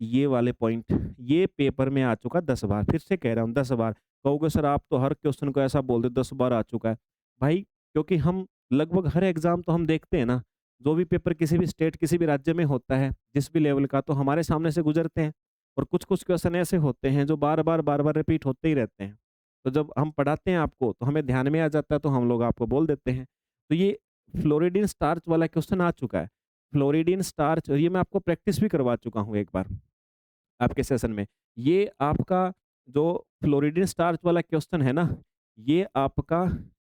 ये वाले पॉइंट ये पेपर में आ चुका 10 बार, फिर से कह रहा हूँ 10 बार। कहोगे सर आप तो हर क्वेश्चन को ऐसा बोल दो 10 बार आ चुका है। भाई क्योंकि हम लगभग हर एग्जाम तो हम देखते हैं ना, जो भी पेपर किसी भी स्टेट किसी भी राज्य में होता है जिस भी लेवल का, तो हमारे सामने से गुजरते हैं, और कुछ कुछ क्वेश्चन ऐसे होते हैं जो बार बार रिपीट होते ही रहते हैं। तो जब हम पढ़ाते हैं आपको तो हमें ध्यान में आ जाता है, तो हम लोग आपको बोल देते हैं। तो ये फ्लोरिडिन स्टार्च वाला क्वेश्चन आ चुका है। फ्लोरिडिन स्टार्च, और ये मैं आपको प्रैक्टिस भी करवा चुका हूँ एक बार आपके सेशन में। ये आपका जो फ्लोरिडिन स्टार्च वाला क्वेश्चन है ना, ये आपका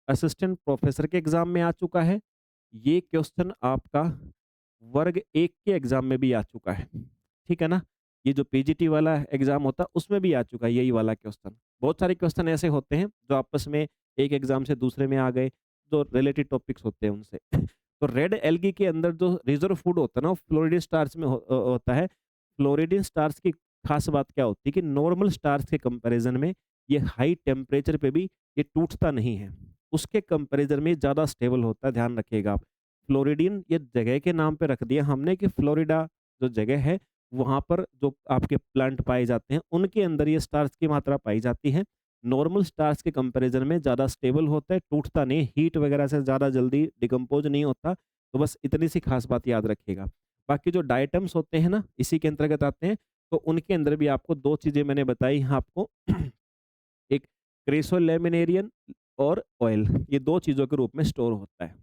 असिस्टेंट प्रोफेसर के एग्जाम में आ चुका है। ये क्वेश्चन आपका वर्ग 1 के एग्जाम में भी आ चुका है। ठीक है ना? ये जो पीजीटी वाला एग्जाम होता है उसमें भी आ चुका है यही वाला क्वेश्चन। बहुत सारे क्वेश्चन ऐसे होते हैं जो आपस में एक एग्जाम से दूसरे में आ गए, जो रिलेटेड टॉपिक्स होते हैं उनसे। तो रेड एल्गी के अंदर जो रिजर्व फूड होता है ना, वो फ्लोरिडिन स्टार्च में होता है। फ्लोरिडिन स्टार्च की खास बात क्या होती है कि नॉर्मल स्टार्च के कंपैरिजन में ये हाई टेम्परेचर पे भी ये टूटता नहीं है। उसके कंपैरिजन में ज़्यादा स्टेबल होता है, ध्यान रखिएगा आप। फ्लोरिडिन ये जगह के नाम पे रख दिया हमने कि फ्लोरिडा जो जगह है, वहाँ पर जो आपके प्लांट पाए जाते हैं उनके अंदर ये स्टार्च की मात्रा पाई जाती है। नॉर्मल स्टार्च के कंपैरिजन में ज़्यादा स्टेबल होता है, टूटता नहीं, हीट वगैरह से ज़्यादा जल्दी डिकम्पोज नहीं होता। तो बस इतनी सी खास बात याद रखिएगा। बाकी जो डाइटम्स होते हैं ना, इसी के अंतर्गत आते हैं। तो उनके अंदर भी आपको 2 चीज़ें मैंने बताई हैं आपको। एक क्रेसोलेमिनेरियन और ऑयल, ये 2 चीज़ों के रूप में स्टोर होता है।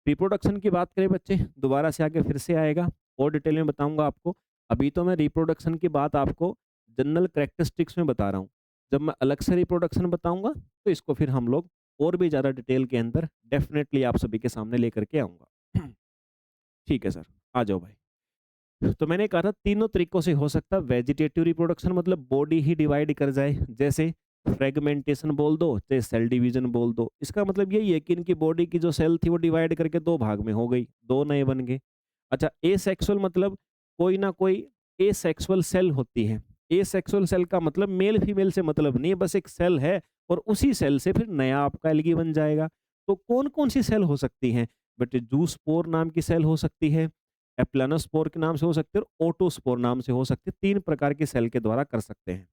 रिप्रोडक्शन की बात करें बच्चे, दोबारा से आगे फिर से आएगा, और डिटेल में बताऊँगा आपको। अभी तो मैं रिप्रोडक्शन की बात आपको जनरल कैरेक्टरिस्टिक्स में बता रहा हूँ। जब मैं अलग से रिप्रोडक्शन बताऊँगा, तो इसको फिर हम लोग और भी ज़्यादा डिटेल के अंदर डेफ़िनेटली आप सभी के सामने लेकर के आऊँगा। ठीक है सर, आ जाओ भाई। तो मैंने कहा था तीनों तरीकों से हो सकता है। वेजिटेटिव रिप्रोडक्शन मतलब बॉडी ही डिवाइड कर जाए, जैसे फ्रेगमेंटेशन बोल दो, चाहे सेल डिवीजन बोल दो। इसका मतलब यही है कि इनकी बॉडी की जो सेल थी वो डिवाइड करके 2 भाग में हो गई, 2 नए बन गए। अच्छा, एसेक्सुअल मतलब कोई ना कोई एसेक्सुअल सेल होती है। एसेक्सुअल सेल का मतलब मेल फीमेल से मतलब नहीं है, बस एक सेल है और उसी सेल से फिर नया आपका एल्गी बन जाएगा। तो कौन-कौन सी सेल हो सकती हैं? बेटे ज़ूस्पोर नाम की सेल हो सकती है, एप्लानोस्पोर के नाम से हो सकती है और ओटोस्पोर नाम से हो सकती है। 3 प्रकार की सेल के द्वारा कर सकते हैं।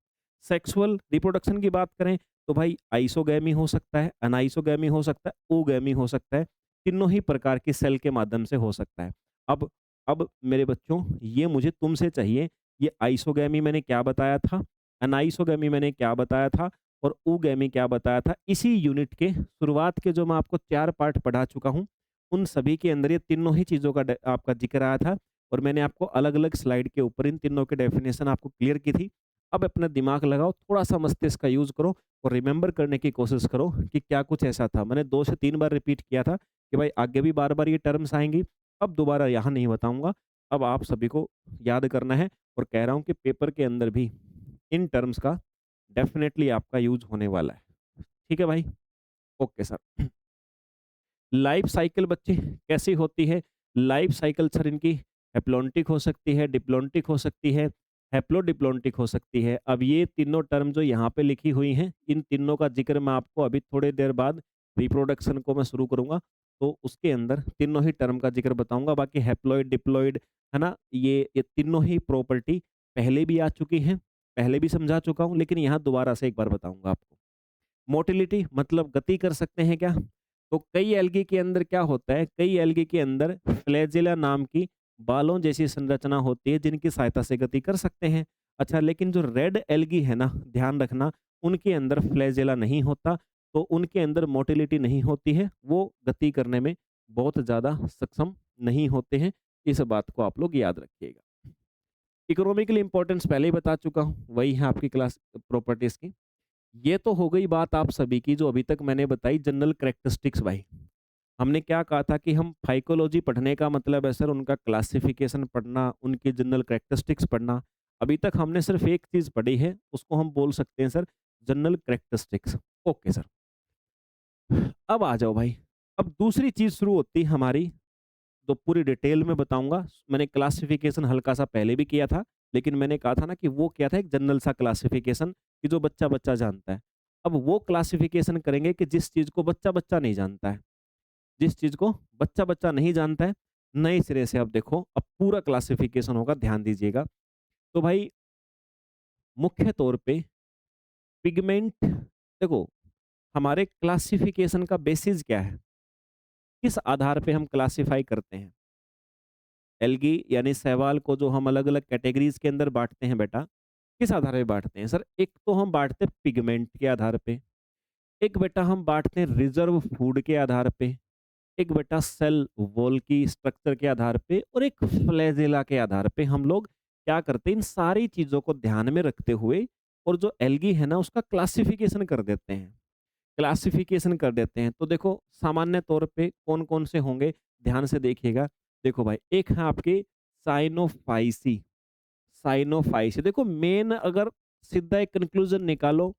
सेक्सुअल रिप्रोडक्शन की बात करें तो भाई आइसोगैमी हो सकता है, अनआइसोगैमी हो सकता है, ओगैमी हो सकता है। तीनों ही प्रकार की सेल के माध्यम से हो सकता है। अब अब मेरे बच्चों, ये मुझे तुमसे चाहिए, ये आइसोगैमी मैंने क्या बताया था, अनआइसोगैमी मैंने क्या बताया था और ओगैमी क्या बताया था। इसी यूनिट के शुरुआत के जो मैं आपको 4 पार्ट पढ़ा चुका हूँ, उन सभी के अंदर ये तीनों ही चीज़ों का आपका ज़िक्र आया था और मैंने आपको अलग-अलग स्लाइड के ऊपर इन तीनों की डेफिनेशन आपको क्लियर की थी। अब अपना दिमाग लगाओ, थोड़ा-सा मस्तिष्क का यूज़ करो और रिमेंबर करने की कोशिश करो कि क्या कुछ ऐसा था। मैंने 2 से 3 बार रिपीट किया था कि भाई आगे भी बार-बार ये टर्म्स आएँगी, अब दोबारा यहाँ नहीं बताऊँगा। अब आप सभी को याद करना है और कह रहा हूँ कि पेपर के अंदर भी इन टर्म्स का डेफ़िनेटली आपका यूज़ होने वाला है। ठीक है भाई? Okay sir. लाइफ साइकिल बच्चे कैसी होती है? लाइफ साइकिल सर इनकी हैप्लॉन्टिक हो सकती है, डिप्लॉन्टिक हो सकती है, हैप्लोडिप्लॉन्टिक हो सकती है। अब ये तीनों टर्म जो यहाँ पे लिखी हुई हैं, इन तीनों का ज़िक्र मैं आपको अभी थोड़ी देर बाद रिप्रोडक्शन को मैं शुरू करूँगा, तो उसके अंदर तीनों ही टर्म का ज़िक्र बताऊँगा। बाकी हैप्लॉइड, डिप्लॉइड, है ना? ये तीनों ही प्रॉपर्टी पहले भी आ चुकी हैं, पहले भी समझा चुका हूँ, लेकिन यहाँ दोबारा से एक बार बताऊँगा आपको। मोटिलिटी मतलब गति कर सकते हैं क्या? तो कई एल्गी के अंदर क्या होता है, कई एल्गी के अंदर फ्लैजेला नाम की बालों जैसी संरचना होती है जिनकी सहायता से गति कर सकते हैं। अच्छा, लेकिन जो रेड एल्गी है ना, ध्यान रखना, उनके अंदर फ्लैजेला नहीं होता, तो उनके अंदर मोटिलिटी नहीं होती है, वो गति करने में बहुत ज़्यादा सक्षम नहीं होते हैं। इस बात को आप लोग याद रखिएगा। इकोनॉमिकल इंपॉर्टेंस पहले ही बता चुका हूँ, वही है आपकी क्लास प्रॉपर्टीज की। ये तो हो गई बात आप सभी की जो अभी तक मैंने बताई जनरल कैरेक्टरिस्टिक्स भाई। हमने क्या कहा था कि हम फाइकोलॉजी पढ़ने का मतलब है सर उनका क्लासिफिकेशन पढ़ना, उनकी जनरल कैरेक्टरिस्टिक्स पढ़ना। अभी तक हमने सिर्फ एक चीज़ पढ़ी है, उसको हम बोल सकते हैं sir general characteristics. Okay sir. अब आ जाओ भाई, अब दूसरी चीज़ शुरू होती है हमारी, तो पूरी डिटेल में बताऊंगा। मैंने क्लासिफिकेशन हल्का सा पहले भी किया था, लेकिन मैंने कहा था ना कि वो क्या था, एक जनरल सा क्लासिफिकेशन कि जो बच्चा बच्चा जानता है। अब वो क्लासिफिकेशन करेंगे कि जिस चीज़ को बच्चा बच्चा नहीं जानता है, जिस चीज़ को बच्चा बच्चा नहीं जानता है, नए सिरे से अब देखो, अब पूरा क्लासिफिकेशन होगा, ध्यान दीजिएगा। तो भाई मुख्य तौर पे पिगमेंट, देखो हमारे क्लासिफिकेशन का बेसिस क्या है, किस आधार पे हम क्लासिफाई करते हैं एल्गी यानी शैवाल को, जो हम अलग अलग कैटेगरीज के अंदर बांटते हैं बेटा, किस आधार पे बांटते हैं सर? एक तो हम बांटते हैं पिगमेंट के आधार पे, एक बेटा हम बांटते हैं रिजर्व फूड के आधार पे, एक बेटा सेल वॉल की स्ट्रक्चर के आधार पे और एक फ्लैजेला के आधार पे। हम लोग क्या करते हैं, इन सारी चीजों को ध्यान में रखते हुए और जो एल्गी है ना उसका क्लासिफिकेशन कर देते हैं, क्लासिफिकेशन कर देते हैं। तो देखो सामान्य तौर पे कौन कौन से होंगे, ध्यान से देखिएगा। देखो भाई, एक है आपके साइनोफाइसी, साइनोफाइसी देखो मेन, अगर सीधा एक कंक्लूजन निकालो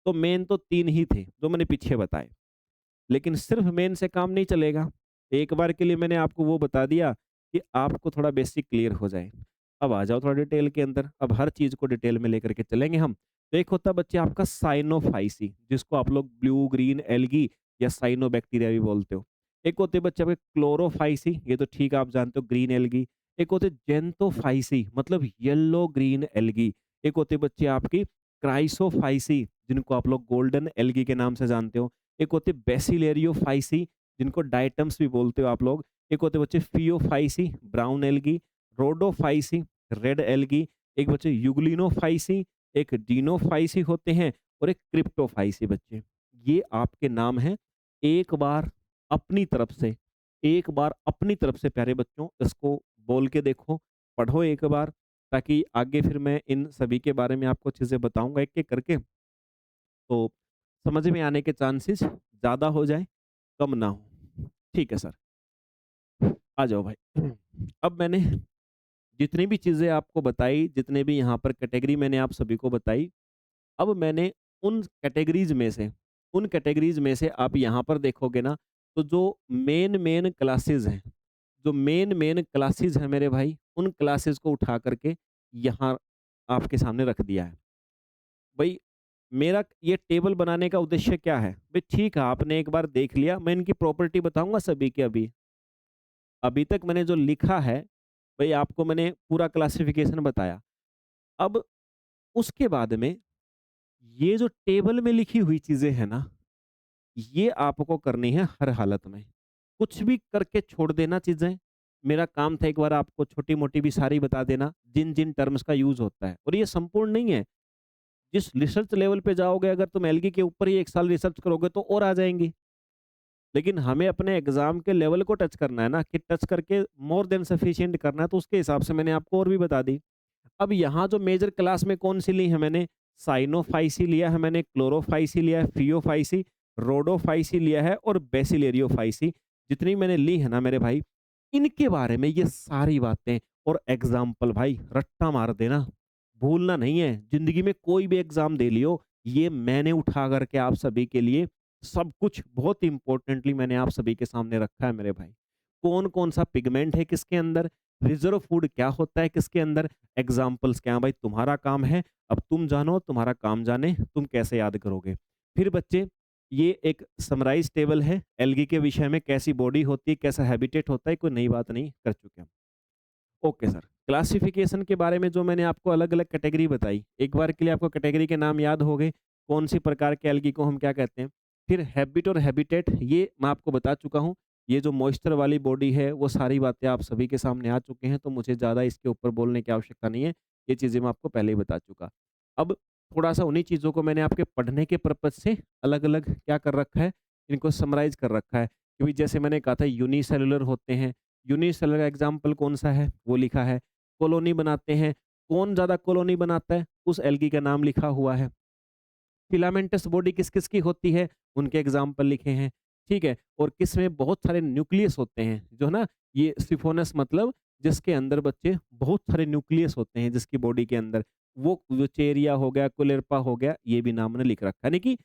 तो मेन तो 3 ही थे जो मैंने पीछे बताए, लेकिन सिर्फ मेन से काम नहीं चलेगा। एक बार के लिए मैंने आपको वो बता दिया कि आपको थोड़ा बेसिक क्लियर हो जाए। अब आ जाओ थोड़ा डिटेल के अंदर, अब हर चीज़ को डिटेल में लेकर के चलेंगे हम। तो एक होता है बच्चे आपका साइनोफाइसी, जिसको आप लोग ब्लू ग्रीन एल्गी या साइनोबैक्टीरिया भी बोलते हो। एक होते हैं बच्चे आपके क्लोरोफाइसी, ये तो ठीक है आप जानते हो, ग्रीन एल्गी। एक होते जेंथोफाइसी मतलब येलो ग्रीन एल्गी। एक होते बच्चे आपकी क्राइसोफाइसी, जिनको आप लोग गोल्डन एल्गी के नाम से जानते हो। एक होते बेसिलेरियोफाइसी, जिनको डाइटम्स भी बोलते हो आप लोग। एक होते बच्चे Phaeophyceae, brown algae. Rhodophyceae, red algae. एक बच्चे यूग्लिनोफाइसी, एक डिनोफाइसी होते हैं और एक क्रिप्टोफाइसी बच्चे। ये आपके नाम हैं। एक बार अपनी तरफ से, एक बार अपनी तरफ से प्यारे बच्चों इसको बोल के देखो, पढ़ो एक बार, ताकि आगे फिर मैं इन सभी के बारे में आपको चीज़ें बताऊंगा एक एक करके, तो समझ में आने के चांसेस ज़्यादा हो जाए, कम ना हो। ठीक है सर, आ जाओ भाई। अब मैंने जितनी भी चीज़ें आपको बताई, जितने भी यहाँ पर कैटेगरी मैंने आप सभी को बताई, अब मैंने उन कैटेगरीज़ में से आप यहाँ पर देखोगे ना, तो जो मेन क्लासेज़ हैं मेरे भाई, उन क्लासेज़ को उठा कर के यहाँ आपके सामने रख दिया है। भई मेरा ये टेबल बनाने का उद्देश्य क्या है? भई ठीक है, आपने एक बार देख लिया, मैं इनकी प्रॉपर्टी बताऊँगा सभी की अभी। अभी तक मैंने जो लिखा है, भई आपको मैंने पूरा क्लासिफ़िकेशन बताया। अब उसके बाद में ये जो टेबल में लिखी हुई चीज़ें हैं ना, ये आपको करनी है हर हालत में। कुछ भी करके छोड़ देना चीज़ें। मेरा काम था एक बार आपको छोटी-मोटी भी सारी बता देना, जिन-जिन टर्म्स का यूज़ होता है और ये संपूर्ण नहीं है। जिस रिसर्च लेवल पे जाओगे अगर तुम एल्गी के ऊपर ही 1 साल रिसर्च करोगे तो और आ जाएँगी। लेकिन हमें अपने एग्ज़ाम के लेवल को टच करना है ना कि टच करके मोर देन सफिशिएंट करना है तो उसके हिसाब से मैंने आपको और भी बता दी। अब यहाँ जो मेजर क्लास में कौन-सी ली है मैंने, साइनोफाइसी लिया है मैंने, क्लोरोफाइसी लिया है, फियोफाइसी, रोडोफाइसी लिया है और बेसिलेरियोफाइसी। जितनी मैंने ली है ना मेरे भाई, इनके बारे में ये सारी बातें और एग्ज़ाम्पल भाई रट्टा मार देना, भूलना नहीं है। ज़िंदगी में कोई भी एग्ज़ाम दे लियो, ये मैंने उठा कर के आप सभी के लिए सब कुछ बहुत इम्पोर्टेंटली मैंने आप सभी के सामने रखा है मेरे भाई। कौन-कौन सा पिगमेंट है किसके अंदर, रिज़र्व फूड क्या होता है किसके अंदर, एग्ज़ाम्पल्स क्या हैं भाई तुम्हारा काम है, अब तुम जानो तुम्हारा काम जाने, तुम कैसे याद करोगे। फिर बच्चे ये एक समराइज़ टेबल है, एल्गी के विषय में कैसी बॉडी होती है, कैसा हैबिटेट होता है, कोई नई बात नहीं कर चुके हम। Okay sir. क्लासिफ़िकेशन के बारे में जो मैंने आपको अलग-अलग कैटेगरी बताई, एक बार के लिए आपको कैटेगरी के नाम याद हो गए, कौन-सी प्रकार के एल्गी को हम क्या कहते हैं। फिर हैबिट और हैबिटेट ये मैं आपको बता चुका हूँ। ये जो मॉइस्चर वाली बॉडी है, वो सारी बातें आप सभी के सामने आ चुके हैं, तो मुझे ज़्यादा इसके ऊपर बोलने की आवश्यकता नहीं है। ये चीज़ें मैं आपको पहले ही बता चुका। अब थोड़ा-सा उन्हीं चीज़ों को मैंने आपके पढ़ने के पर्पज़ से अलग-अलग क्या कर रखा है, इनको समराइज़ कर रखा है। क्योंकि जैसे मैंने कहा था यूनिसेलुलर होते हैं, यूनिसेलुलर का एग्ज़ाम्पल कौन-सा है, वो लिखा है। कॉलोनी बनाते हैं, कौन ज़्यादा कॉलोनी बनाता है, उस एल्गी का नाम लिखा हुआ है। फिलामेंटस बॉडी किस-किस की होती है, उनके एग्ज़ाम्पल लिखे हैं, ठीक है? और किसमें बहुत सारे न्यूक्लियस होते हैं, जो है ना ये सिफोनस मतलब जिसके अंदर बच्चे बहुत सारे न्यूक्लियस होते हैं जिसकी बॉडी के अंदर, वो व्यूचेरिया हो गया, कुलेर्पा हो गया, ये भी नाम मैंने लिख रखा है। यानी कि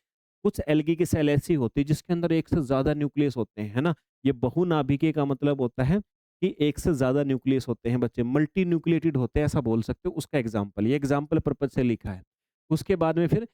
कुछ एल्गी की सेल ऐसी होती है जिसके अंदर एक से ज़्यादा न्यूक्लियस होते हैं, है ना? ये बहुनाभिकीय का मतलब होता है कि एक से ज़्यादा न्यूक्लियस होते हैं बच्चे, मल्टी न्यूक्लिएटेड होते हैं ऐसा बोल सकते हो, उसका एग्ज़ाम्पल, ये एग्ज़ाम्पल पर्पज़ से लिखा है। उसके बाद में फिर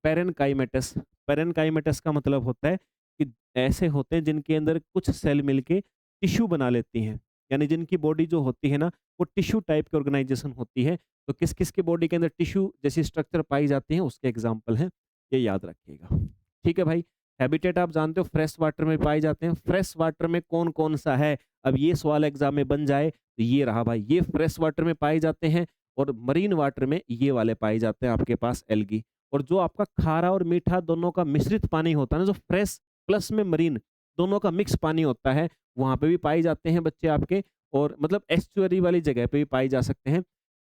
पैरेनकाइमेटस, पैरेनकाइमेटस का मतलब होता है कि ऐसे होते हैं जिनके अंदर कुछ सेल मिलके टिश्यू बना लेती हैं। यानी जिनकी बॉडी जो होती है ना, वो टिश्यू टाइप की ऑर्गेनाइज़ेशन होती है। तो किस-किस की बॉडी के अंदर टिश्यू जैसी स्ट्रक्चर पाई जाती हैं, उसके एग्ज़ाम्पल हैं, ये याद रखिएगा। ठीक है भाई? हैबिटेट आप जानते हो फ्रेश वाटर में पाए जाते हैं। फ्रेश वाटर में कौन-कौन सा है? अब ये सवाल एग्ज़ाम में बन जाए, तो ये रहा भाई, ये फ्रेश वाटर में पाए जाते हैं और मरीन वाटर में ये वाले पाए जाते हैं आपके पास एल्गी। और जो आपका खारा और मीठा दोनों का मिश्रित पानी होता है ना, जो फ्रेश प्लस में मरीन दोनों का मिक्स पानी होता है, वहाँ पे भी पाए जाते हैं बच्चे आपके और मतलब एस्चुअरी वाली जगह पे भी पाए जा सकते हैं।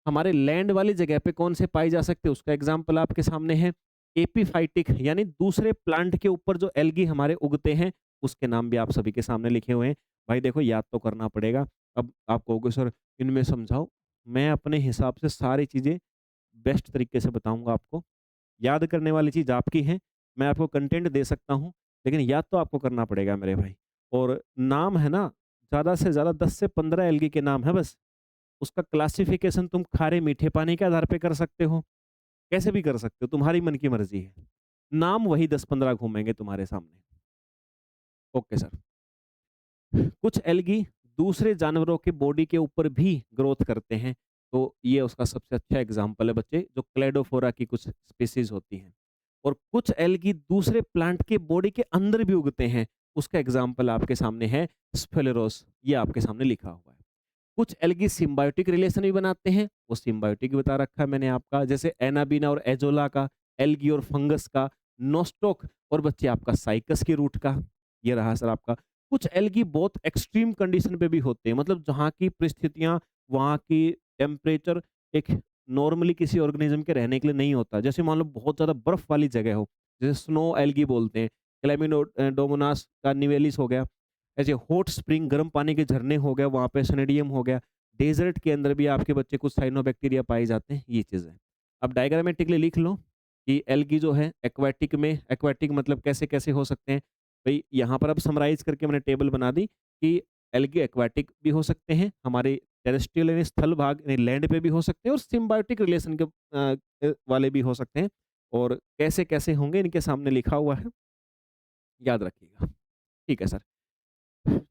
हमारे लैंड वाली जगह पे कौन से पाए जा सकते हैं, उसका एग्ज़ाम्पल आपके सामने है। एपिफ़ाइटिक यानी दूसरे प्लांट के ऊपर जो एल्गी हमारे उगते हैं, उसके नाम भी आप सभी के सामने लिखे हुए हैं। भाई देखो याद तो करना पड़ेगा। अब आप कहोगे सर इनमें समझाओ, मैं अपने हिसाब से सारी चीज़ें बेस्ट तरीके से बताऊँगा आपको। याद करने वाली चीज़ आपकी है, मैं आपको कंटेंट दे सकता हूँ, लेकिन याद तो आपको करना पड़ेगा मेरे भाई। और नाम है ना, ज़्यादा से ज़्यादा 10 से 15 एल्गी के नाम हैं बस। उसका क्लासिफ़िकेशन तुम खारे-मीठे पानी के आधार पे कर सकते हो, कैसे भी कर सकते हो, तुम्हारी मन की मर्ज़ी है। नाम वही 10-15 घूमेंगे तुम्हारे सामने। Okay sir. कुछ एल्गी दूसरे जानवरों के बॉडी के ऊपर भी ग्रोथ करते हैं, तो ये उसका सबसे अच्छा एग्ज़ाम्पल है बच्चे, जो क्लेडोफोरा की कुछ स्पीशीज़ होती हैं। और कुछ एल्गी दूसरे प्लांट के बॉडी के अंदर भी उगते हैं, उसका एग्ज़ाम्पल आपके सामने है स्फेलेरोस, ये आपके सामने लिखा हुआ है। कुछ एल्गी सिम्बायोटिक रिलेशन भी बनाते हैं, वो सिम्बायोटिक भी बता रखा है मैंने आपका, जैसे एनाबीना और एजोला का, एल्गी और फंगस का, नोस्टॉक और बच्चे आपका साइकस के रूट का, ये रहा सर आपका। कुछ एल्गी बहुत एक्सट्रीम कंडीशन पे भी होते हैं, मतलब जहाँ की परिस्थितियाँ, वहाँ की टेम्परेचर एक नॉर्मली किसी ऑर्गेनिज्म के रहने के लिए नहीं होता। जैसे मान लो बहुत ज़्यादा बर्फ वाली जगह हो, जैसे स्नो एल्गी बोलते हैं, डोमोनास कार्निवेलिस हो गया, ऐसे हॉट स्प्रिंग गर्म पानी के झरने हो गए, वहाँ पे सनेडियम हो गया, डेज़र्ट के अंदर भी आपके बच्चे कुछ साइनोबैक्टीरिया पाए जाते हैं, ये चीज़ है। अब डायग्रामेटिकली लिख लो कि एल्गी जो है एक्वाटिक में, एक्वाटिक मतलब कैसे-कैसे हो सकते हैं। भई यहाँ पर अब समराइज़ करके मैंने टेबल बना दी कि एल्गी एक्वाटिक भी हो सकते हैं, हमारे टेरेस्ट्रियल यानी स्थल भाग यानी लैंड पे भी हो सकते हैं और सिम्बायोटिक रिलेशन के वाले भी हो सकते हैं। और कैसे-कैसे होंगे इनके सामने लिखा हुआ है, याद रखिएगा। ठीक है सर।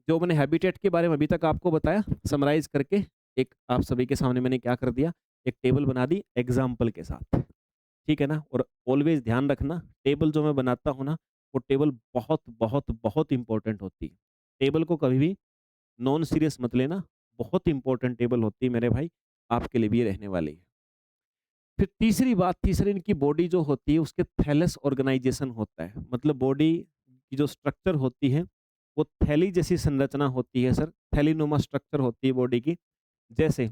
जो मैंने हैबिटेट के बारे में अभी तक आपको बताया, समराइज़ करके एक आप सभी के सामने मैंने क्या कर दिया, एक टेबल बना दी एग्ज़ाम्पल के साथ, ठीक है ना? और ऑलवेज़ ध्यान रखना, टेबल जो मैं बनाता हूँ ना, वो टेबल बहुत, बहुत, बहुत इम्पोर्टेंट होती है। टेबल को कभी भी नॉन सीरियस मत लेना, बहुत इम्पोर्टेंट टेबल होती है मेरे भाई, आपके लिए भी ये रहने वाली है। फिर तीसरी बात, तीसरी इनकी बॉडी जो होती है उसके थैलस ऑर्गेनाइजेशन होता है। मतलब बॉडी की जो स्ट्रक्चर होती है, वो थैली जैसी संरचना होती है सर, थैलीनुमा स्ट्रक्चर होती है बॉडी की। जैसे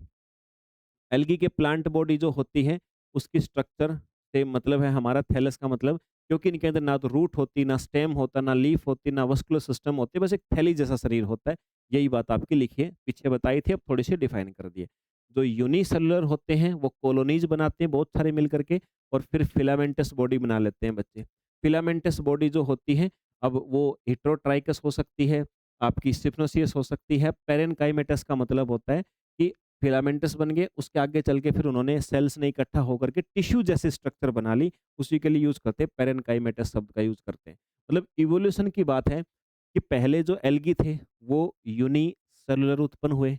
एल्गी के प्लांट बॉडी जो होती है, उसकी स्ट्रक्चर से मतलब है हमारा थैलस का मतलब, क्योंकि इनके अंदर ना तो रूट होती, ना स्टेम होता, ना लीफ होती, ना वस्कुलर सिस्टम होती, बस एक थैली जैसा शरीर होता है। यही बात आपकी लिखी है, पीछे बताई थी, अब थोड़ी-सी डिफाइन कर दिए। जो यूनिसेलुलर होते हैं, वो कॉलोनीज़ बनाते हैं बहुत सारे मिल कर के और फिर फिलामेंटस बॉडी बना लेते हैं बच्चे। फिलामेंटस बॉडी जो होती है, अब वो हेटेरोट्राइकस हो सकती है, आपकी सिफिनोसियस हो सकती है, पैरेनकाइमेटस का मतलब होता है कि फिलामेंटस बन गए, उसके आगे चल के फिर उन्होंने सेल्स ने इकट्ठा होकर के टिश्यू जैसे स्ट्रक्चर बना ली, उसी के लिए यूज़ करते हैं, पैरेनकाइमेटस शब्द का यूज़ करते हैं। मतलब इवोल्यूशन की बात है कि पहले जो एल्गी थे, वो यूनिसेलुलर उत्पन्न हुए,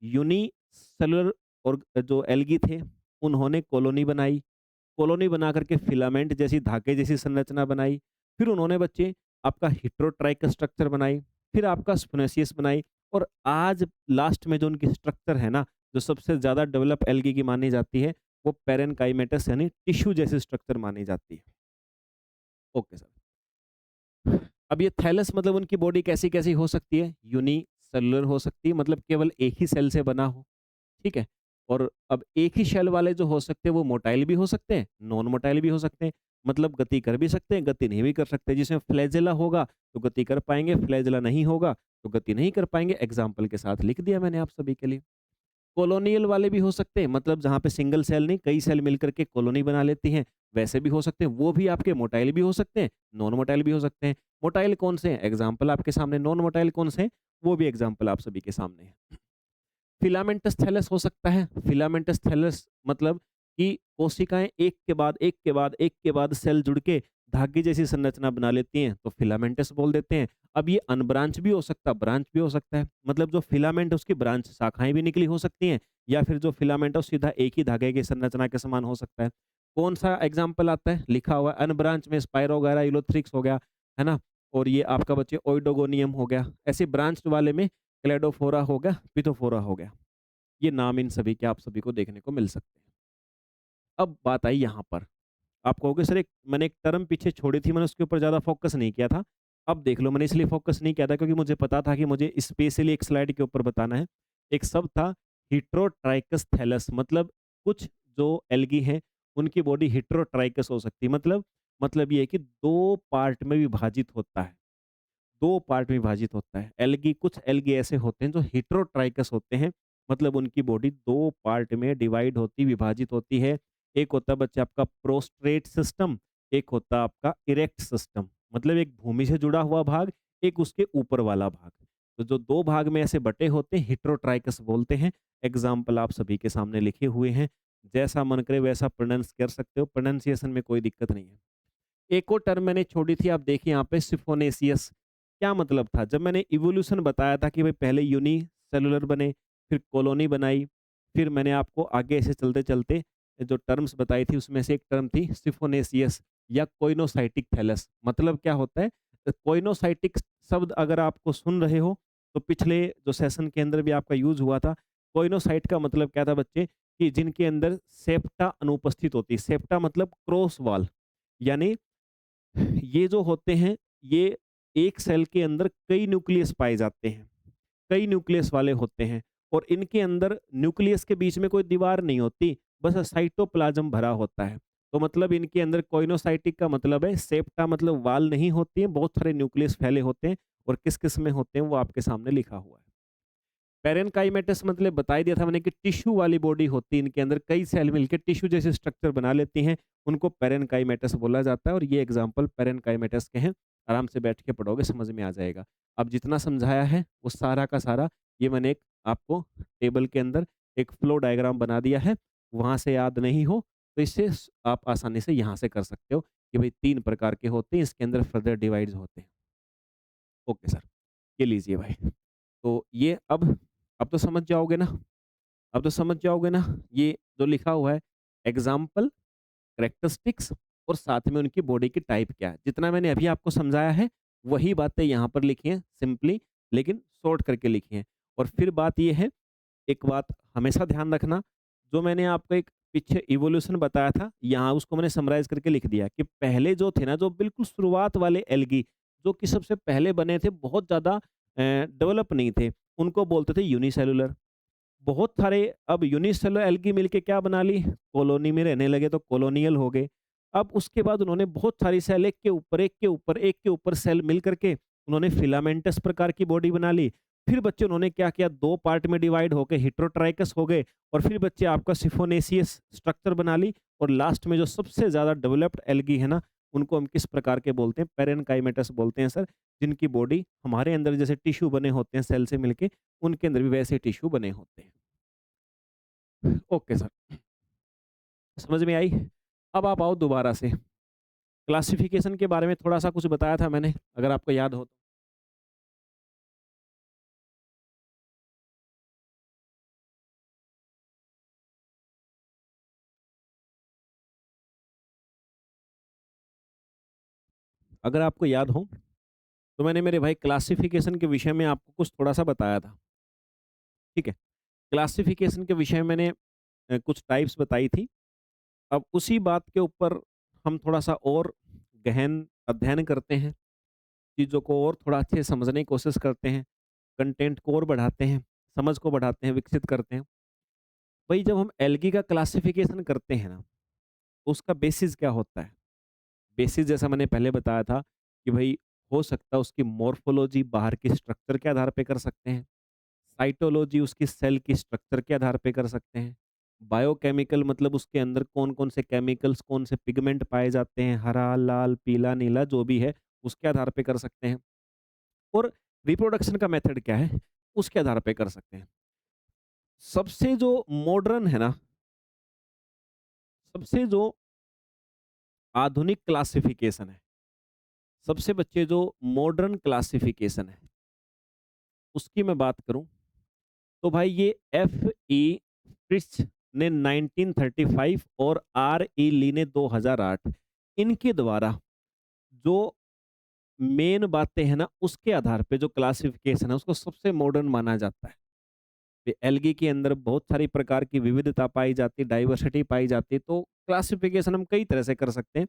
यूनिसेलुलर और जो एल्गी थे, उन्होंने कॉलोनी बनाई, कॉलोनी बना करके फिलामेंट जैसी धागे जैसी संरचना बनाई, फिर उन्होंने बच्चे आपका हेटेरोट्राइकस स्ट्रक्चर बनाई, फिर आपका स्पोनेसियस बनाई और आज लास्ट में जो उनकी स्ट्रक्चर है ना, जो सबसे ज़्यादा डेवलप एल्गी की मानी जाती है, वो पैरेनकाइमेटस यानी टिश्यू जैसी स्ट्रक्चर मानी जाती है। Okay sir. अब ये थैलस मतलब उनकी बॉडी कैसी-कैसी हो सकती है? यूनिसेलुलर हो सकती है, मतलब केवल एक ही सेल से बना हो। ठीक है? और अब एक ही शेल वाले जो हो सकते हैं वो मोटाइल भी हो सकते हैं, नॉन मोटाइल भी हो सकते हैं। मतलब गति कर भी सकते हैं, गति नहीं भी कर सकते। जिसमें फ्लैजेला होगा तो गति कर पाएँगे, फ्लैजेला नहीं होगा तो गति नहीं कर पाएँगे। एग्ज़ाम्पल के साथ लिख दिया मैंने आप सभी के लिए। कॉलोनियल वाले भी हो सकते हैं, मतलब जहाँ पे सिंगल सेल नहीं कई सेल मिलकर के कॉलोनी बना लेती हैं, वैसे भी हो सकते हैं। वो भी आपके मोटाइल भी हो सकते हैं, नॉन मोटाइल भी हो सकते हैं। मोटाइल कौन से हैं? एग्ज़ाम्पल आपके सामने। नॉन मोटाइल कौन से हैं? वो भी एग्ज़ाम्पल आप सभी के सामने है। फिलामेंटस थैलस हो सकता है। फिलामेंटस थैलस मतलब कि कोशिकाएँ एक के बाद एक के बाद एक के बाद सेल जुड़ के धागे जैसी संरचना बना लेती हैं, तो फिलामेंटस बोल देते हैं। अब ये अनब्रांच भी हो सकता है, ब्रांच भी हो सकता है। मतलब जो फिलामेंट है उसकी ब्रांच शाखाएँ भी निकली हो सकती हैं या फिर जो फिलामेंट है वो सीधा एक ही धागे की संरचना के समान हो सकता है। कौन-सा एग्ज़ाम्पल आता है? लिखा हुआ है अनब्रांच में स्पाइरोगायरा, यूलोथ्रिक्स हो गया, है ना? और ये आपका बच्चे ओइडोगोनियम हो गया। ऐसे ब्रांच्ड वाले में क्लेडोफोरा हो गया, पिथोफोरा हो गया। ये नाम इन सभी के आप सभी को देखने को मिल सकते हैं। अब बात आई यहाँ पर, आप कहोगे सर एक मैंने एक टर्म पीछे छोड़ी थी, मैंने उसके ऊपर ज़्यादा फ़ोकस नहीं किया था। अब देख लो मैंने इसलिए फ़ोकस नहीं किया था क्योंकि मुझे पता था कि मुझे स्पेशली एक स्लाइड के ऊपर बताना है। एक शब्द था हेटेरोट्राइकस थैलस, मतलब कुछ जो एल्गी हैं उनकी बॉडी हेटेरोट्राइकस हो सकती है। मतलब ये है कि 2 पार्ट में विभाजित होता है। 2 पार्ट में विभाजित होता है। एल्गी कुछ एल्गी ऐसे होते हैं जो हेटेरोट्राइकस होते हैं, मतलब उनकी बॉडी 2 पार्ट में डिवाइड होती, विभाजित होती है। एक होता है बच्चे आपका प्रोस्ट्रेट सिस्टम, एक होता है आपका इरेक्ट सिस्टम, मतलब एक भूमि से जुड़ा हुआ भाग, एक उसके ऊपर वाला भाग। तो जो 2 भाग में ऐसे बटे होते हैं हेटेरोट्राइकस बोलते हैं। एग्ज़ाम्पल आप सभी के सामने लिखे हुए हैं। जैसा मन करे वैसा प्रोनाउंस कर सकते हो, प्रोनंसिएशन में कोई दिक्कत नहीं है। एक और टर्म मैंने छोड़ी थी, आप देखिए यहाँ पे सिफोनेसियस। क्या मतलब था? जब मैंने इवोल्यूशन बताया था कि भाई पहले यूनिसेलुलर बने, फिर कॉलोनी बनाई, फिर मैंने आपको आगे ऐसे चलते-चलते जो टर्म्स बताई थी उसमें से एक टर्म थी सिफोनेसियस या कोइनोसाइटिक थैलस। मतलब क्या होता है? कोइनोसाइटिक शब्द अगर आपको सुन रहे हो, तो पिछले जो सेशन के अंदर भी आपका यूज़ हुआ था। कोइनोसाइट का मतलब क्या था बच्चे? कि जिनके अंदर सेप्टा अनुपस्थित होती है। सेप्टा मतलब क्रॉस वॉल, यानी ये जो होते हैं, ये एक सेल के अंदर कई न्यूक्लियस पाए जाते हैं, कई न्यूक्लियस वाले होते हैं और इनके अंदर न्यूक्लियस के बीच में कोई दीवार नहीं होती, बस साइटोप्लाज्म भरा होता है। तो मतलब इनके अंदर कोइनोसाइटिक का मतलब है सेप्टा मतलब वाल नहीं होती है, बहुत सारे न्यूक्लियस फैले होते हैं और किस-किस में होते हैं वो आपके सामने लिखा हुआ है। पैरेनकाइमेटस मतलब बता ही दिया था मैंने कि टिश्यू वाली बॉडी होती है, इनके अंदर कई सेल मिलकर टिश्यू जैसे स्ट्रक्चर बना लेती हैं, उनको पैरेनकाइमेटस बोला जाता है और ये एग्जांपल पैरेनकाइमेटस के हैं। आराम से बैठ के पढ़ोगे समझ में आ जाएगा। अब जितना समझाया है वो सारा का सारा ये मैंने एक आपको टेबल के अंदर एक फ्लो डायग्राम बना दिया है, वहाँ से याद नहीं हो तो इससे आप आसानी से यहाँ से कर सकते हो कि भाई 3 प्रकार के होते हैं, इसके अंदर फर्दर डिवाइड्स होते हैं। ओके सर, ये लीजिए भाई। तो ये अब तो समझ जाओगे ना? अब तो समझ जाओगे ना? ये जो लिखा हुआ है एग्ज़ाम्पल, कैरेक्टरिस्टिक्स और साथ में उनकी बॉडी की टाइप क्या है। जितना मैंने अभी आपको समझाया है, वही बातें यहाँ पर लिखी हैं सिंपली लेकिन शॉर्ट करके लिखी हैं। और फिर बात ये है, एक बात हमेशा ध्यान रखना, जो मैंने आपको एक पीछे इवोल्यूशन बताया था, यहाँ उसको मैंने समराइज़ करके लिख दिया कि पहले जो थे ना, जो बिल्कुल शुरुआत वाले एल्गी, जो कि सबसे पहले बने थे, बहुत ज़्यादा डेवलप नहीं थे, उनको बोलते थे यूनिसेलुलर। बहुत सारे अब यूनिसेलुलर एल्गी मिलके क्या बना ली, कॉलोनी में रहने लगे तो कॉलोनियल हो गए। अब उसके बाद उन्होंने बहुत सारी सेल एक के ऊपर एक के ऊपर एक के ऊपर सेल मिल करके उन्होंने फिलामेंटस प्रकार की बॉडी बना ली। फिर बच्चे उन्होंने क्या किया, दो पार्ट में डिवाइड होके हिट्रोट्राइकस हो गए और फिर बच्चे आपका सिफोनेसियस स्ट्रक्चर बना ली। और लास्ट में जो सबसे ज्यादा डेवलप्ड एल्गी है ना, उनको हम किस प्रकार के बोलते हैं, पेरेनकाइमेटस बोलते हैं सर, जिनकी बॉडी हमारे अंदर जैसे टिश्यू बने होते हैं सेल से मिलके, उनके अंदर भी वैसे टिश्यू बने होते हैं। ओके सर, समझ में आई? अब आप आओ दोबारा से। क्लासिफिकेशन के बारे में थोड़ा-सा कुछ बताया था मैंने, अगर आपको याद हो तो? अगर आपको याद हो, तो मैंने मेरे भाई क्लासिफिकेशन के विषय में आपको कुछ थोड़ा-सा बताया था, ठीक है? क्लासिफिकेशन के विषय में मैंने कुछ टाइप्स बताई थी। अब उसी बात के ऊपर हम थोड़ा-सा और गहन अध्ययन करते हैं, चीज़ों को और थोड़ा अच्छे से समझने की कोशिश करते हैं, कंटेंट को और बढ़ाते हैं, समझ को बढ़ाते हैं, विकसित करते हैं। वही जब हम एल्गी का क्लासिफिकेशन करते हैं ना, तो उसका बेसिस क्या होता है? बेसिस जैसा मैंने पहले बताया था कि भई हो सकता है उसकी मॉर्फोलॉजी बाहर के स्ट्रक्चर के आधार पे कर सकते हैं। साइटोलॉजी उसकी सेल की स्ट्रक्चर के आधार पे कर सकते हैं। बायोकेमिकल मतलब उसके अंदर कौन-कौन से केमिकल्स, कौन से पिगमेंट पाए जाते हैं, हरा, लाल, पीला, नीला जो भी है, उसके आधार पे कर सकते हैं। और रिप्रोडक्शन का मेथड क्या है, उसके आधार पे कर सकते हैं। सबसे जो मॉडर्न है ना, सबसे जो आधुनिक क्लासिफिकेशन है, सबसे बच्चे जो मॉडर्न क्लासिफिकेशन है, उसकी मैं बात करूँ, तो भाई ये एफ.ई. फ्रिच ने 1935 और आर.ई. ली ने 2008, इनके द्वारा जो मेन बातें हैं ना, उसके आधार पे जो क्लासिफिकेशन है, उसको सबसे मॉडर्न माना जाता है। ये एल्गी के अंदर बहुत सारी प्रकार की विविधता पाई जाती है, डाइवर्सिटी पाई जाती है, तो क्लासिफिकेशन हम कई तरह से कर सकते हैं।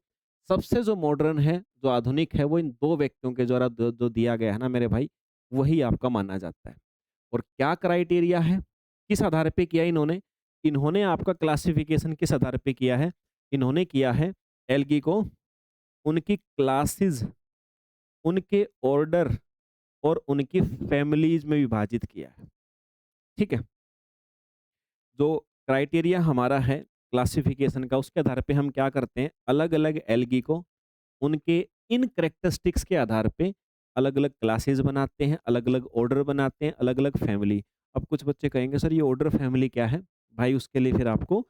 सबसे जो मॉडर्न है, जो आधुनिक है, वो इन 2 व्यक्तियों के द्वारा जो दिया गया है ना मेरे भाई, वही आपका माना जाता है। और क्या क्राइटेरिया है? किस आधार पे किया इन्होंने? इन्होंने आपका क्लासिफिकेशन किस आधार पे किया है? इन्होंने किया है एल्गी को उनकी क्लासेस, उनके ऑर्डर और उनकी फैमिलीज़ में विभाजित किया है। ठीक है? जो क्राइटेरिया हमारा है क्लासिफिकेशन का, उसके आधार पे हम क्या करते हैं, अलग-अलग एल्गी को उनके इन कैरेक्टरिस्टिक्स के आधार पे अलग-अलग क्लासेस बनाते हैं, अलग-अलग ऑर्डर बनाते हैं, अलग-अलग फैमिली। अब कुछ बच्चे कहेंगे सर ये ऑर्डर फैमिली क्या है? भाई उसके लिए फिर आपको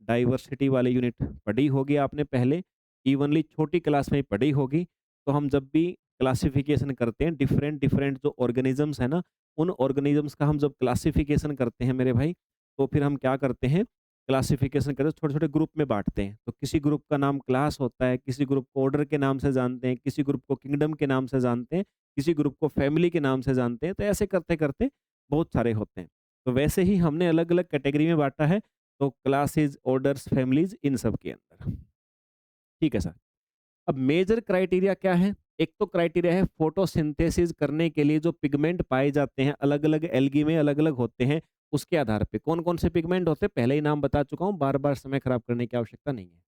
डाइवर्सिटी वाली यूनिट पढ़ी होगी आपने पहले, इवनली छोटी क्लास में ही पढ़ी होगी। तो हम जब भी क्लासिफिकेशन करते हैं डिफरेंट डिफरेंट जो ऑर्गेनिजम्स है ना, उन ऑर्गेनिजम्स का हम जब क्लासिफिकेशन करते हैं मेरे भाई, तो फिर हम क्या करते हैं, क्लासिफिकेशन करते हैं, छोटे-छोटे ग्रुप में बाँटते हैं। तो किसी ग्रुप का नाम क्लास होता है, किसी ग्रुप को ऑर्डर के नाम से जानते हैं, किसी ग्रुप को किंगडम के नाम से जानते हैं, किसी ग्रुप को फैमिली के नाम से जानते हैं। तो ऐसे करते-करते बहुत सारे होते हैं। तो वैसे ही हमने अलग-अलग कैटेगरी में बाँटा है, तो क्लासेस, ऑर्डर्स, फैमिलीज़ इन सब के अंदर। ठीक है सर। अब मेजर क्राइटेरिया क्या है? एक तो क्राइटेरिया है फोटोसिंथेसिस करने के लिए जो पिगमेंट पाए जाते हैं, अलग-अलग एल्गी में अलग-अलग होते हैं, उसके आधार पे। कौन-कौन से पिगमेंट होते हैं, पहले ही नाम बता चुका हूँ, बार-बार समय खराब करने की आवश्यकता नहीं है।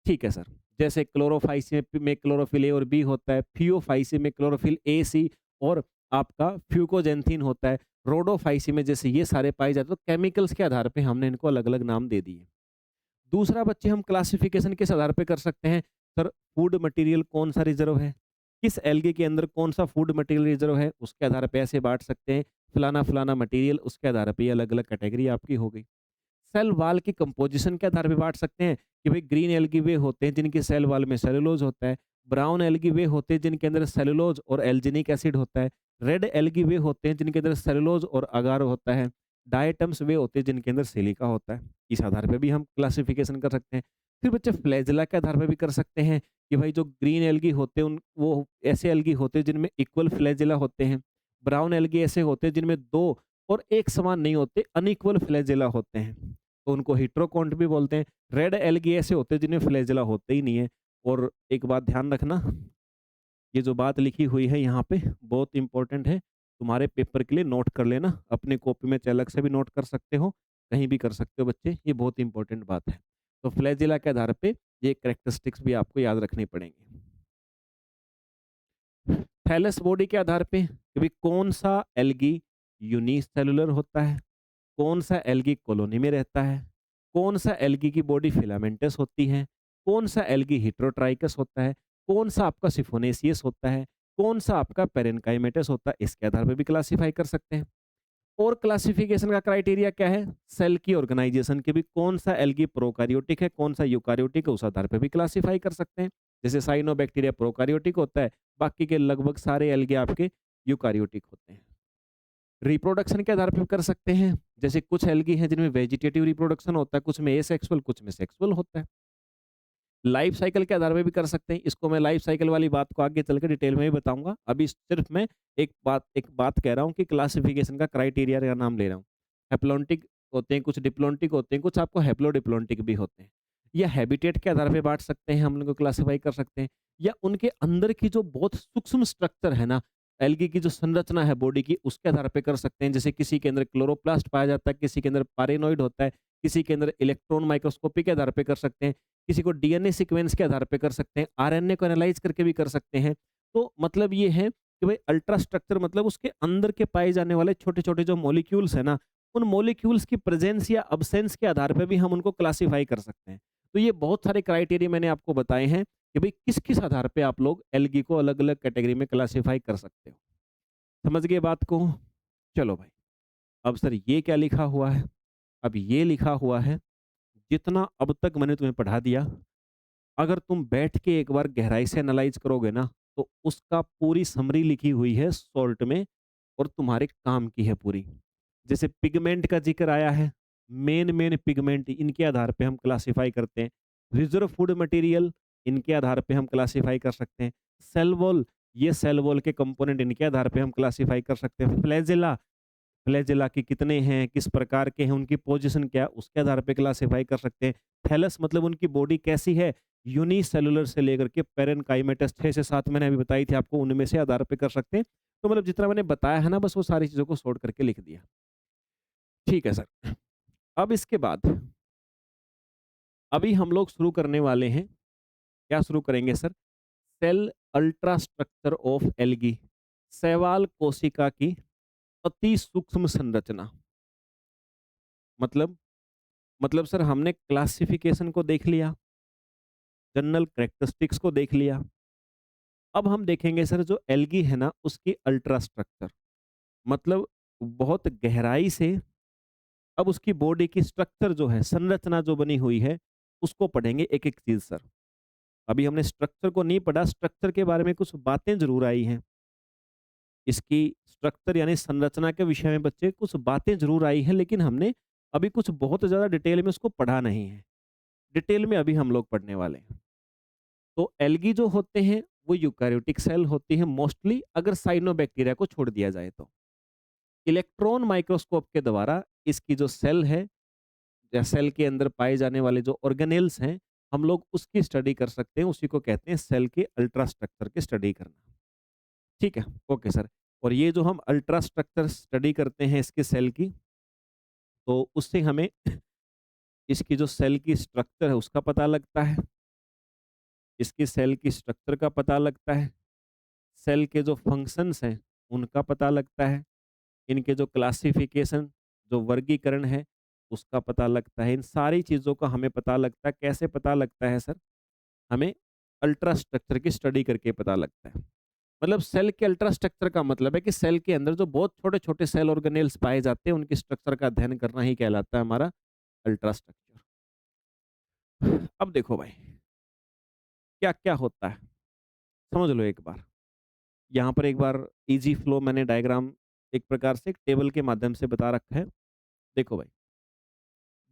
ठीक है सर। जैसे क्लोरोफाइसिन में क्लोरोफिल ए और बी होता है, थियोफाइसिन में क्लोरोफिल ए, सी और आपका फ्यूकोजेंथिन होता है। रोडोफाइसी में जैसे ये सारे पाए जाते हैं, तो केमिकल्स के आधार पे हमने इनको अलग-अलग नाम दे दिए। दूसरा बच्चे हम क्लासिफिकेशन किस आधार पे कर सकते हैं? सर फूड मटेरियल कौन-सा रिज़र्व है? किस एल्गे के अंदर कौन-सा फूड मटेरियल रिज़र्व है? उसके आधार पे ऐसे बाँट सकते हैं, फलाना-फलाना मटेरियल उसके आधार पे ये अलग-अलग कैटेगरी आपकी हो गई। सेल वॉल की कंपोजिशन के आधार पे बाँट सकते हैं कि भाई ग्रीन एल्गी वे होते हैं जिनकी सेल वॉल में सेलुलोज होता है, ब्राउन एल्गी वे होते हैं जिनके अंदर सेलुलोज और एल्जिनिक एसिड होता है, रेड एल्गी वे होते हैं जिनके अंदर सेलुलोज और अगारो होता है, डायटम्स वे होते हैं जिनके अंदर सिलिका होता है। इस आधार पे भी हम क्लासिफिकेशन कर सकते हैं। फिर बच्चे फ्लैजेला के आधार पे भी कर सकते हैं कि भाई जो ग्रीन एल्गी होते हैं उन वो ऐसे एल्गी होते हैं जिनमें इक्वल फ्लैजेला होते हैं, ब्राउन एल्गी ऐसे होते हैं जिनमें 2 और एक समान नहीं होते, अनइक्वल फ्लैजेला होते हैं। तो उनको हेटेरोकॉन्ट भी बोलते हैं। रेड एल्गी ऐसे होते हैं जिनमें फ्लैजेला होते ही नहीं है। और एक बात ध्यान रखना, ये जो बात लिखी हुई है यहाँ पे बहुत इंपॉर्टेंट है। तुम्हारे पेपर के लिए नोट कर लेना। अपने कॉपी में चाहे अलग से भी नोट कर सकते हो, कहीं भी कर सकते हो बच्चे। ये बहुत इंपॉर्टेंट बात है। तो फ्लैजेला के आधार पे ये कैरेक्टरिस्टिक्स भी आपको याद रखनी पड़ेंगी। थैलस बॉडी के आधार पे कि भाई कौन-सा एल्गी यूनिसेलुलर होता है, कौन-सा एल्गी कॉलोनी में रहता है, कौन-सा एल्गी की बॉडी फिलामेंटस होती है, कौन-सा एल्गी हेटेरोट्राइकस होता है, कौन-सा आपका सिफोनेसियस होता है, कौन-सा आपका पेरेन्काइमेटस होता है, इसके आधार पे भी क्लासिफाई कर सकते हैं। और क्लासिफिकेशन का क्राइटेरिया क्या है? सेल की ऑर्गेनाइजेशन के भी कौन-सा एल्गी प्रोकार्योटिक है, कौन-सा यूकार्योटिक है, उस आधार पे भी क्लासिफाई कर सकते हैं। जैसे साइनोबैक्टीरिया प्रोकार्योटिक होता है, बाकी के लगभग सारे एल्गे आपके यूकार्योटिक होते हैं। रिप्रोडक्शन के आधार पे कर सकते हैं, जैसे कुछ एल्गी हैं जिनमें वेजिटेटिव रिप्रोडक्शन होता है, कुछ में एसेक्सुअल, कुछ में सेक्सुअल होता है। लाइफ साइकिल के आधार पे भी कर सकते हैं। इसको मैं लाइफ साइकिल वाली बात को आगे चल के डिटेल में भी बताऊँगा। अभी सिर्फ मैं एक बात कह रहा हूँ कि क्लासिफिकेशन का क्राइटेरिया का नाम ले रहा हूँ। हैप्लॉन्टिक होते हैं, कुछ डिप्लॉन्टिक होते हैं, कुछ आपको हैप्लोडिप्लॉन्टिक भी होते हैं। या हैबिटेट के आधार पे बाँट सकते हैं, हम उनको क्लासिफाई कर सकते हैं। या उनके अंदर की जो बहुत सूक्ष्म स्ट्रक्चर है ना, एल्गी की जो संरचना है बॉडी की, उसके आधार पे कर सकते हैं। जैसे किसी के अंदर क्लोरोप्लास्ट पाया जाता है, किसी के अंदर पारेनॉइड होता है, किसी के अंदर इलेक्ट्रॉन माइक्रोस्कोपी के आधार पे कर सकते हैं। किसी को डीएनए सीक्वेंस के आधार पे कर सकते हैं, आरएनए को एनालाइज करके भी कर सकते हैं। तो मतलब ये है कि भाई अल्ट्रा स्ट्रक्चर मतलब उसके अंदर के पाए जाने वाले छोटे-छोटे जो मॉलिक्यूल्स हैं ना, उन मॉलिक्यूल्स की प्रेजेंस या अब्सेंस के आधार पे भी हम उनको क्लासिफाई कर सकते हैं। तो ये बहुत सारे क्राइटेरिया मैंने आपको बताए हैं कि भाई किस-किस आधार पे आप लोग एल्गी को अलग-अलग कैटेगरी में क्लासिफाई कर सकते हो। समझ गए बात को? चलो भाई, अब सर ये क्या लिखा हुआ है? अब ये लिखा हुआ है, जितना अब तक मैंने तुम्हें पढ़ा दिया, अगर तुम बैठ के एक बार गहराई से एनालाइज करोगे ना, तो उसका पूरी समरी लिखी हुई है सॉल्ट में और तुम्हारे काम की है पूरी। जैसे पिगमेंट का जिक्र आया है, मेन पिगमेंट इनके आधार पे हम क्लासिफाई करते हैं। रिजर्व फूड मटेरियल इनके आधार पे हम क्लासिफाई कर सकते हैं। सेल वॉल, ये सेल वॉल के कंपोनेंट इनके आधार पे हम क्लासिफाई कर सकते हैं। फ्लैजेला, फ्लैजेला के कितने हैं, किस प्रकार के हैं, उनकी पोजीशन क्या है, उसके आधार पे क्लासिफाई कर सकते हैं। थैलस मतलब उनकी बॉडी कैसी है, यूनिसेलुलर से लेकर के पेरेन्काइमेटस 6 से 7 मैंने अभी बताई थी आपको, उनमें से आधार पे कर सकते हैं। तो मतलब जितना मैंने बताया है ना, बस वो सारी चीज़ों को सॉर्ट करके लिख दिया। ठीक है सर। अब इसके बाद अभी हम लोग शुरू करने वाले हैं, क्या शुरू करेंगे sir? Cell ultrastructure of algae, शैवाल कोशिका की अति सूक्ष्म संरचना। मतलब मतलब सर हमने क्लासिफिकेशन को देख लिया, जनरल कैरेक्टरिस्टिक्स को देख लिया। अब हम देखेंगे सर जो एल्गी है ना उसकी अल्ट्रा स्ट्रक्चर, मतलब बहुत गहराई से अब उसकी बॉडी की स्ट्रक्चर जो है, संरचना जो बनी हुई है, उसको पढ़ेंगे एक-एक चीज़ सर। अभी हमने स्ट्रक्चर को नहीं पढ़ा, स्ट्रक्चर के बारे में कुछ बातें ज़रूर आई हैं। इसकी स्ट्रक्चर यानी संरचना के विषय में बच्चे कुछ बातें ज़रूर आई हैं, लेकिन हमने अभी कुछ बहुत ज़्यादा डिटेल में उसको पढ़ा नहीं है। डिटेल में अभी हम लोग पढ़ने वाले हैं। तो एल्गी जो होते हैं वो यूकार्योटिक सेल होती है मोस्टली, अगर साइनोबैक्टीरिया को छोड़ दिया जाए तो। इलेक्ट्रॉन माइक्रोस्कोप के द्वारा इसकी जो सेल है या सेल के अंदर पाए जाने वाले जो ऑर्गेनेल्स हैं, हम लोग उसकी स्टडी कर सकते हैं। उसी को कहते हैं सेल के अल्ट्रा स्ट्रक्चर की स्टडी करना। ठीक है, ओके सर। और ये जो हम अल्ट्रा स्ट्रक्चर स्टडी करते हैं इसके सेल की, तो उससे हमें इसकी जो सेल की स्ट्रक्चर है उसका पता लगता है, इसकी सेल की स्ट्रक्चर का पता लगता है, सेल के जो फंक्शंस हैं उनका पता लगता है, इनके जो क्लासिफिकेशन, जो वर्गीकरण है, उसका पता लगता है। इन सारी चीज़ों का हमें पता लगता है। कैसे पता लगता है सर? हमें अल्ट्रा स्ट्रक्चर की स्टडी करके पता लगता है। मतलब सेल के अल्ट्रा स्ट्रक्चर का मतलब है कि सेल के अंदर जो बहुत छोटे-छोटे सेल ऑर्गेनेल्स पाए जाते हैं, उनकी स्ट्रक्चर का अध्ययन करना ही कहलाता है हमारा अल्ट्रा स्ट्रक्चर। अब देखो भाई, क्या-क्या होता है? समझ लो एक बार। यहाँ पर एक बार ईज़ी फ्लो मैंने डायग्राम एक प्रकार से एक टेबल के माध्यम से बता रखा है। देखो भाई,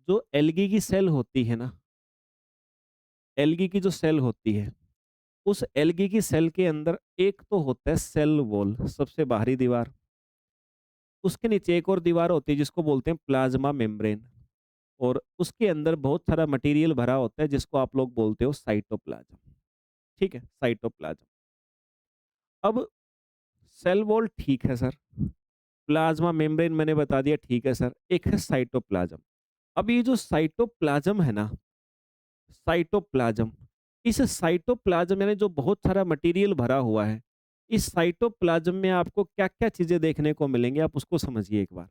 जो एल्गी की सेल होती है ना, एल्गी की जो सेल होती है, उस एल्गी की सेल के अंदर एक तो होता है सेल वॉल, सबसे बाहरी दीवार। उसके नीचे एक और दीवार होती है जिसको बोलते हैं प्लाज्मा मेम्ब्रेन, और उसके अंदर बहुत सारा मटेरियल भरा होता है जिसको आप लोग बोलते हो साइटोप्लाज्म। ठीक है, साइटोप्लाज्म। अब सेल वॉल ठीक है सर, प्लाज्मा मेम्ब्रेन मैंने बता दिया ठीक है सर, एक है साइटोप्लाज्म। अब ये जो साइटोप्लाज्म है ना, साइटोप्लाज्म, इस साइटोप्लाज्म यानी जो बहुत सारा मटेरियल भरा हुआ है, इस साइटोप्लाज्म में आपको क्या-क्या चीज़ें देखने को मिलेंगी, आप उसको समझिए एक बार।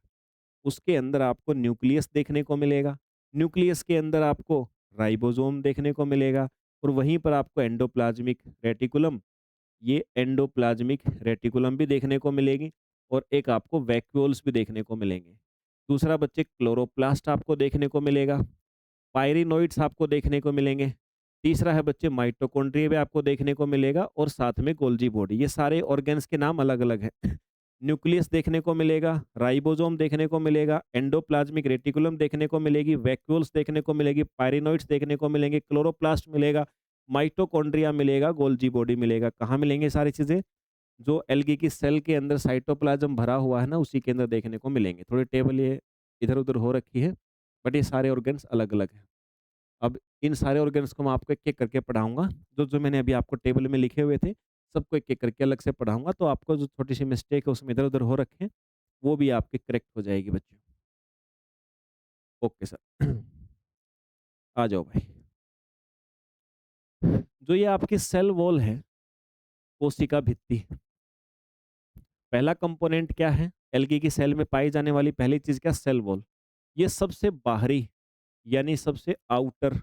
उसके अंदर आपको न्यूक्लियस देखने को मिलेगा, न्यूक्लियस के अंदर आपको राइबोसोम देखने को मिलेगा, और वहीं पर आपको एंडोप्लाज्मिक रेटिकुलम, ये एंडोप्लाज्मिक रेटिकुलम भी देखने को मिलेगी, और एक आपको वैक्यूल्स भी देखने को मिलेंगे। दूसरा बच्चे क्लोरोप्लास्ट आपको देखने को मिलेगा, पायरिनोइड्स आपको देखने को मिलेंगे। तीसरा है बच्चे माइटोकॉन्ड्रिया भी आपको देखने को मिलेगा, और साथ में गोल्जी बॉडी। ये सारे ऑर्गन्स के नाम अलग-अलग हैं। न्यूक्लियस देखने को मिलेगा, राइबोसोम देखने को मिलेगा, एंडोप्लाज्मिक रेटिकुलम देखने को मिलेगी, वैक्यूल्स देखने को मिलेगी, पायरिनोइड्स देखने को मिलेंगे, क्लोरोप्लास्ट मिलेगा, माइटोकॉन्ड्रिया मिलेगा, गोल्जी बॉडी मिलेगा। कहाँ मिलेंगे सारी चीज़ें? जो एल्गी की सेल के अंदर साइटोप्लाज्म भरा हुआ है ना, उसी के अंदर देखने को मिलेंगे। थोड़ी टेबल ये इधर-उधर हो रखी है, बट ये सारे ऑर्गन्स अलग-अलग हैं। अब इन सारे ऑर्गन्स को मैं आपको एक-एक करके पढ़ाऊँगा। जो-जो मैंने अभी आपको टेबल में लिखे हुए थे, सबको एक-एक करके अलग से पढ़ाऊँगा, तो आपको जो छोटी-सी मिस्टेक है उसमें इधर-उधर हो रखे हैं, वो भी आपकी करेक्ट हो जाएगी बच्चों। Okay sir. आ जाओ भाई। जो ये आपकी सेल वॉल है, कोशिका भित्ति, पहला कंपोनेंट क्या है? एल्गी की सेल में पाई जाने वाली पहली चीज़ क्या? Cell wall. ये सबसे बाहरी यानी सबसे आउटर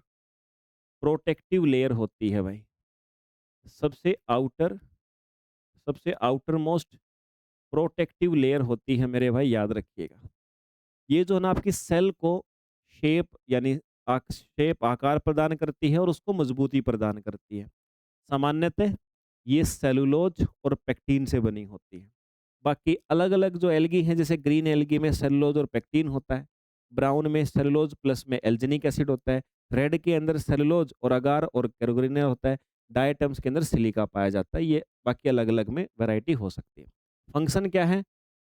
प्रोटेक्टिव लेयर होती है भाई। सबसे आउटर, सबसे आउटर मोस्ट प्रोटेक्टिव लेयर होती है मेरे भाई, याद रखिएगा। ये जो है ना आपकी सेल को शेप यानी शेप आकार प्रदान करती है और उसको मजबूती प्रदान करती है। सामान्यतः ये सेलुलोज और पेक्टिन से बनी होती है। बाकी अलग-अलग जो एल्गी हैं, जैसे ग्रीन एल्गी में सेलुलोज और पेक्टिन होता है, ब्राउन में सेलुलोज प्लस में एल्जिनिक एसिड होता है, रेड के अंदर सेलुलोज और अगार और कैरोग्रीनियर होता है, डायटम्स के अंदर सिलिका पाया जाता है। ये बाकी अलग-अलग में वैरायटी हो सकती है। फंक्शन क्या है?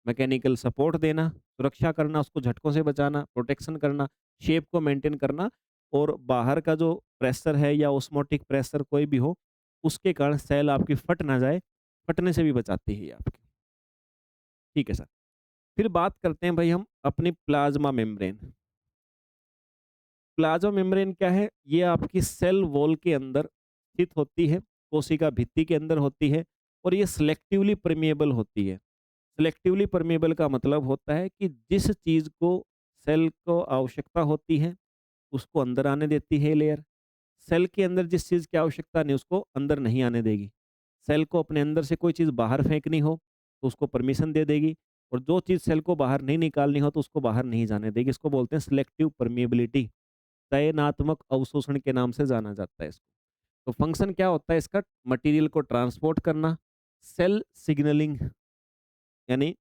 मैकेनिकल सपोर्ट देना, सुरक्षा करना, उसको झटकों से बचाना, प्रोटेक्शन करना, शेप को मेंटेन करना, और बाहर का जो प्रेशर है या ऑस्मोटिक प्रेशर कोई भी हो, उसके कारण सेल आपकी फट ना जाए, फटने से भी बचाती है ये आपकी। ठीक है सर। फिर बात करते हैं भाई हम अपनी प्लाज्मा मेम्ब्रेन। प्लाज्मा मेम्ब्रेन क्या है? ये आपकी सेल वॉल के अंदर स्थित होती है, कोशिका भित्ति के अंदर होती है, और ये सिलेक्टिवली परमिएबल होती है। सिलेक्टिवली परमिएबल का मतलब होता है कि जिस चीज़ को सेल को आवश्यकता होती है, उसको अंदर आने देती है लेयर। सेल के अंदर जिस चीज़ की आवश्यकता नहीं, उसको अंदर नहीं आने देगी। सेल को अपने अंदर से कोई चीज़ बाहर फेंकनी हो, तो उसको परमिशन दे देगी, और जो चीज़ सेल को बाहर नहीं निकालनी हो, तो उसको बाहर नहीं जाने देगी। इसको बोलते हैं सिलेक्टिव परमिएबिलिटी। चयनात्मक अवशोषण के नाम से जाना जाता है इसको। तो फंक्शन क्या होता है इसका? मटेरियल को ट्रांसपोर्ट करना, सेल सिग्नलिंग, यानी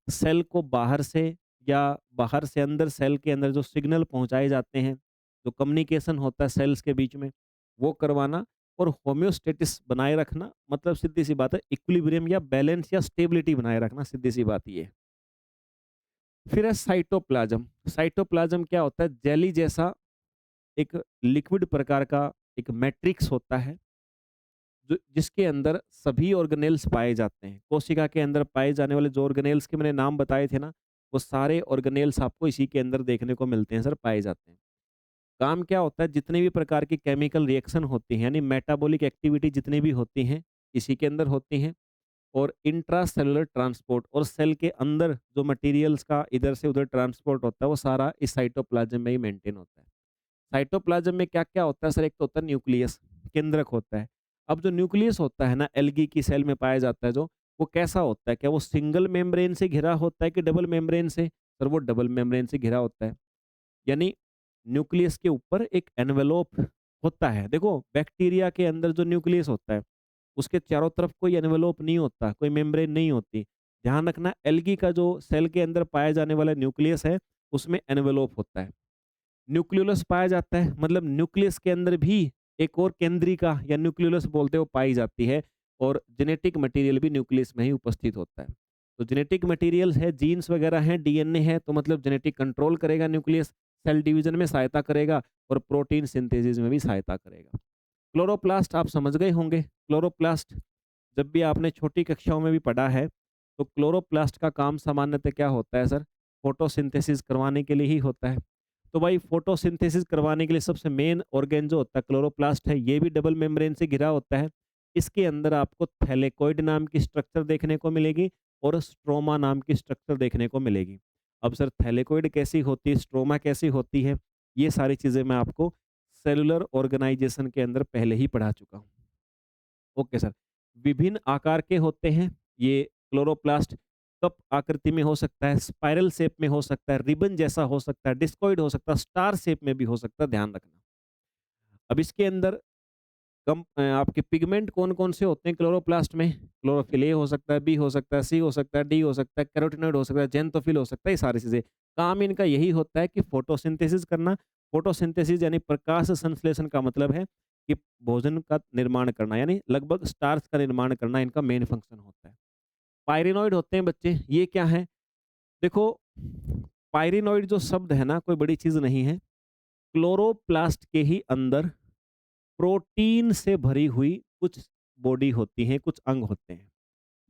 सेल को बाहर से या बाहर से अंदर सेल के अंदर जो सिग्नल पहुंचाए जाते हैं, जो कम्युनिकेशन होता है सेल्स के बीच में, वो करवाना, और होम्योस्टेटिस बनाए रखना, मतलब सीधी सी बात है इक्विलिब्रियम या बैलेंस या स्टेबिलिटी बनाए रखना, सीधी सी बात ये है। फिर है साइटोप्लाज्म। साइटोप्लाज्म क्या होता है? जेली जैसा एक लिक्विड प्रकार का एक मैट्रिक्स होता है, जो जिसके अंदर सभी ऑर्गेनेल्स पाए जाते हैं। कोशिका के अंदर पाए जाने वाले जो ऑर्गेनेल्स के मैंने नाम बताए थे ना, वो सारे ऑर्गेनेल्स आपको इसी के अंदर देखने को मिलते हैं सर, पाए जाते हैं। काम क्या होता है? जितने भी प्रकार की केमिकल रिएक्शन होती हैं, यानी मेटाबॉलिक एक्टिविटी जितनी भी होती हैं, इसी के अंदर होती हैं। और इंट्रासेलुलर ट्रांसपोर्ट, और सेल के अंदर जो मटेरियल्स का इधर से उधर ट्रांसपोर्ट होता है वो सारा इस साइटोप्लाज्म में ही मेंटेन होता है। साइटोप्लाज्म में क्या-क्या होता है सर? एक तो होता है न्यूक्लियस, केंद्रक होता है। अब जो न्यूक्लियस होता है ना एल्गी की सेल में पाया जाता है जो, वो कैसा होता है? क्या वो सिंगल मेम्ब्रेन से घिरा होता है कि डबल मेम्ब्रेन से? सर वो डबल मेम्ब्रेन से घिरा होता है। यानी न्यूक्लियस के ऊपर एक एनवेलोप होता है। देखो बैक्टीरिया के अंदर जो न्यूक्लियस होता है, उसके चारों तरफ कोई एनवेलोप नहीं होता, कोई मेम्ब्रेन नहीं होती। ध्यान रखना एल्गी का जो सेल के अंदर पाया जाने वाला न्यूक्लियस है, उसमें एनवेलोप होता है। न्यूक्लियोलस पाया जाता है, मतलब न्यूक्लियस के अंदर भी एक और केंद्रिका या न्यूक्लियोलस बोलते हैं वो पाई जाती है, और जेनेटिक मटेरियल भी न्यूक्लियस में ही उपस्थित होता है। तो जेनेटिक मटेरियल्स है, जीन्स वगैरह हैं, डीएनए है, तो मतलब जेनेटिक कंट्रोल करेगा न्यूक्लियस, सेल डिवीजन में सहायता करेगा और प्रोटीन सिंथेसिस में भी सहायता करेगा। क्लोरोप्लास्ट आप समझ गए होंगे। क्लोरोप्लास्ट जब भी आपने छोटी कक्षाओं में भी पढ़ा है, तो क्लोरोप्लास्ट का काम सामान्यतः क्या होता है सर? फोटोसिंथेसिस करवाने के लिए ही होता है। तो भाई फोटोसिंथेसिस करवाने के लिए सबसे मेन ऑर्गेन जो होता है क्लोरोप्लास्ट है, ये भी डबल मेम्ब्रेन से घिरा होता है। इसके अंदर आपको थैलेकोइड नाम की स्ट्रक्चर देखने को मिलेगी और स्ट्रोमा नाम की स्ट्रक्चर देखने को मिलेगी। अब सर थैलेकोइड कैसी होती है, स्ट्रोमा कैसी होती है, ये सारी चीज़ें मैं आपको सेलुलर ऑर्गेनाइजेशन के अंदर पहले ही पढ़ा चुका हूँ। Okay sir. विभिन्न आकार के होते हैं ये क्लोरोप्लास्ट। कप आकृति में हो सकता है, स्पाइरल शेप में हो सकता है, रिबन जैसा हो सकता है, डिस्कॉइड हो सकता है, स्टार शेप में भी हो सकता है, ध्यान रखना। अब इसके अंदर आपके पिगमेंट कौन-कौन से होते हैं क्लोरोप्लास्ट में? क्लोरोफिल ए हो सकता है, बी हो सकता है, सी हो सकता है, डी हो सकता है, कैरोटीनॉइड हो सकता है, ज़ेनथोफिल हो सकता है, ये सारी चीज़ें। काम इनका यही होता है कि फोटोसिंथेसिस करना। फोटोसिंथेसिस यानी प्रकाश संश्लेषण का मतलब है कि भोजन का निर्माण करना, यानी लगभग स्टार्च का निर्माण करना इनका मेन फंक्शन होता है। पाइरिनॉइड होते हैं बच्चे, ये क्या है? देखो, पाइरिनॉइड जो शब्द है ना कोई बड़ी चीज़ नहीं है। क्लोरोप्लास्ट के ही अंदर प्रोटीन से भरी हुई कुछ बॉडी होती है, कुछ अंग होते हैं।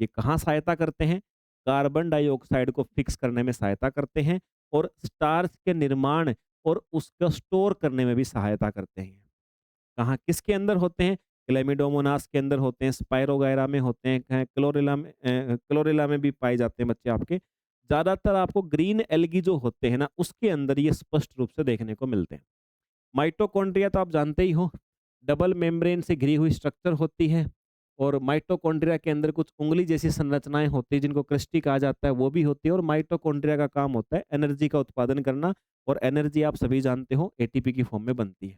ये कहाँ सहायता करते हैं? कार्बन डाइऑक्साइड को फिक्स करने में सहायता करते हैं और स्टार्च के निर्माण और उसको स्टोर करने में भी सहायता करते हैं। कहाँ किसके अंदर होते हैं? क्लेमिडोमोनास के अंदर होते हैं, स्पाइरोगायरा में होते हैं, क्लोरेला में भी पाए जाते हैं बच्चे आपके। ज़्यादातर आपको ग्रीन एल्गी जो होते हैं ना, उसके अंदर ये स्पष्ट रूप से देखने को मिलते हैं। माइटोकॉन्ड्रिया तो आप जानते ही हो, डबल मेम्ब्रेन से घिरी हुई स्ट्रक्चर होती है, और माइटोकॉन्ड्रिया के अंदर कुछ उँगली जैसी संरचनाएँ होती हैं जिनको क्रिस्टी कहा जाता है, वो भी होती है, और माइटोकॉन्ड्रिया का काम होता है एनर्जी का उत्पादन करना, और एनर्जी आप सभी जानते हो एटीपी की फॉर्म में बनती है।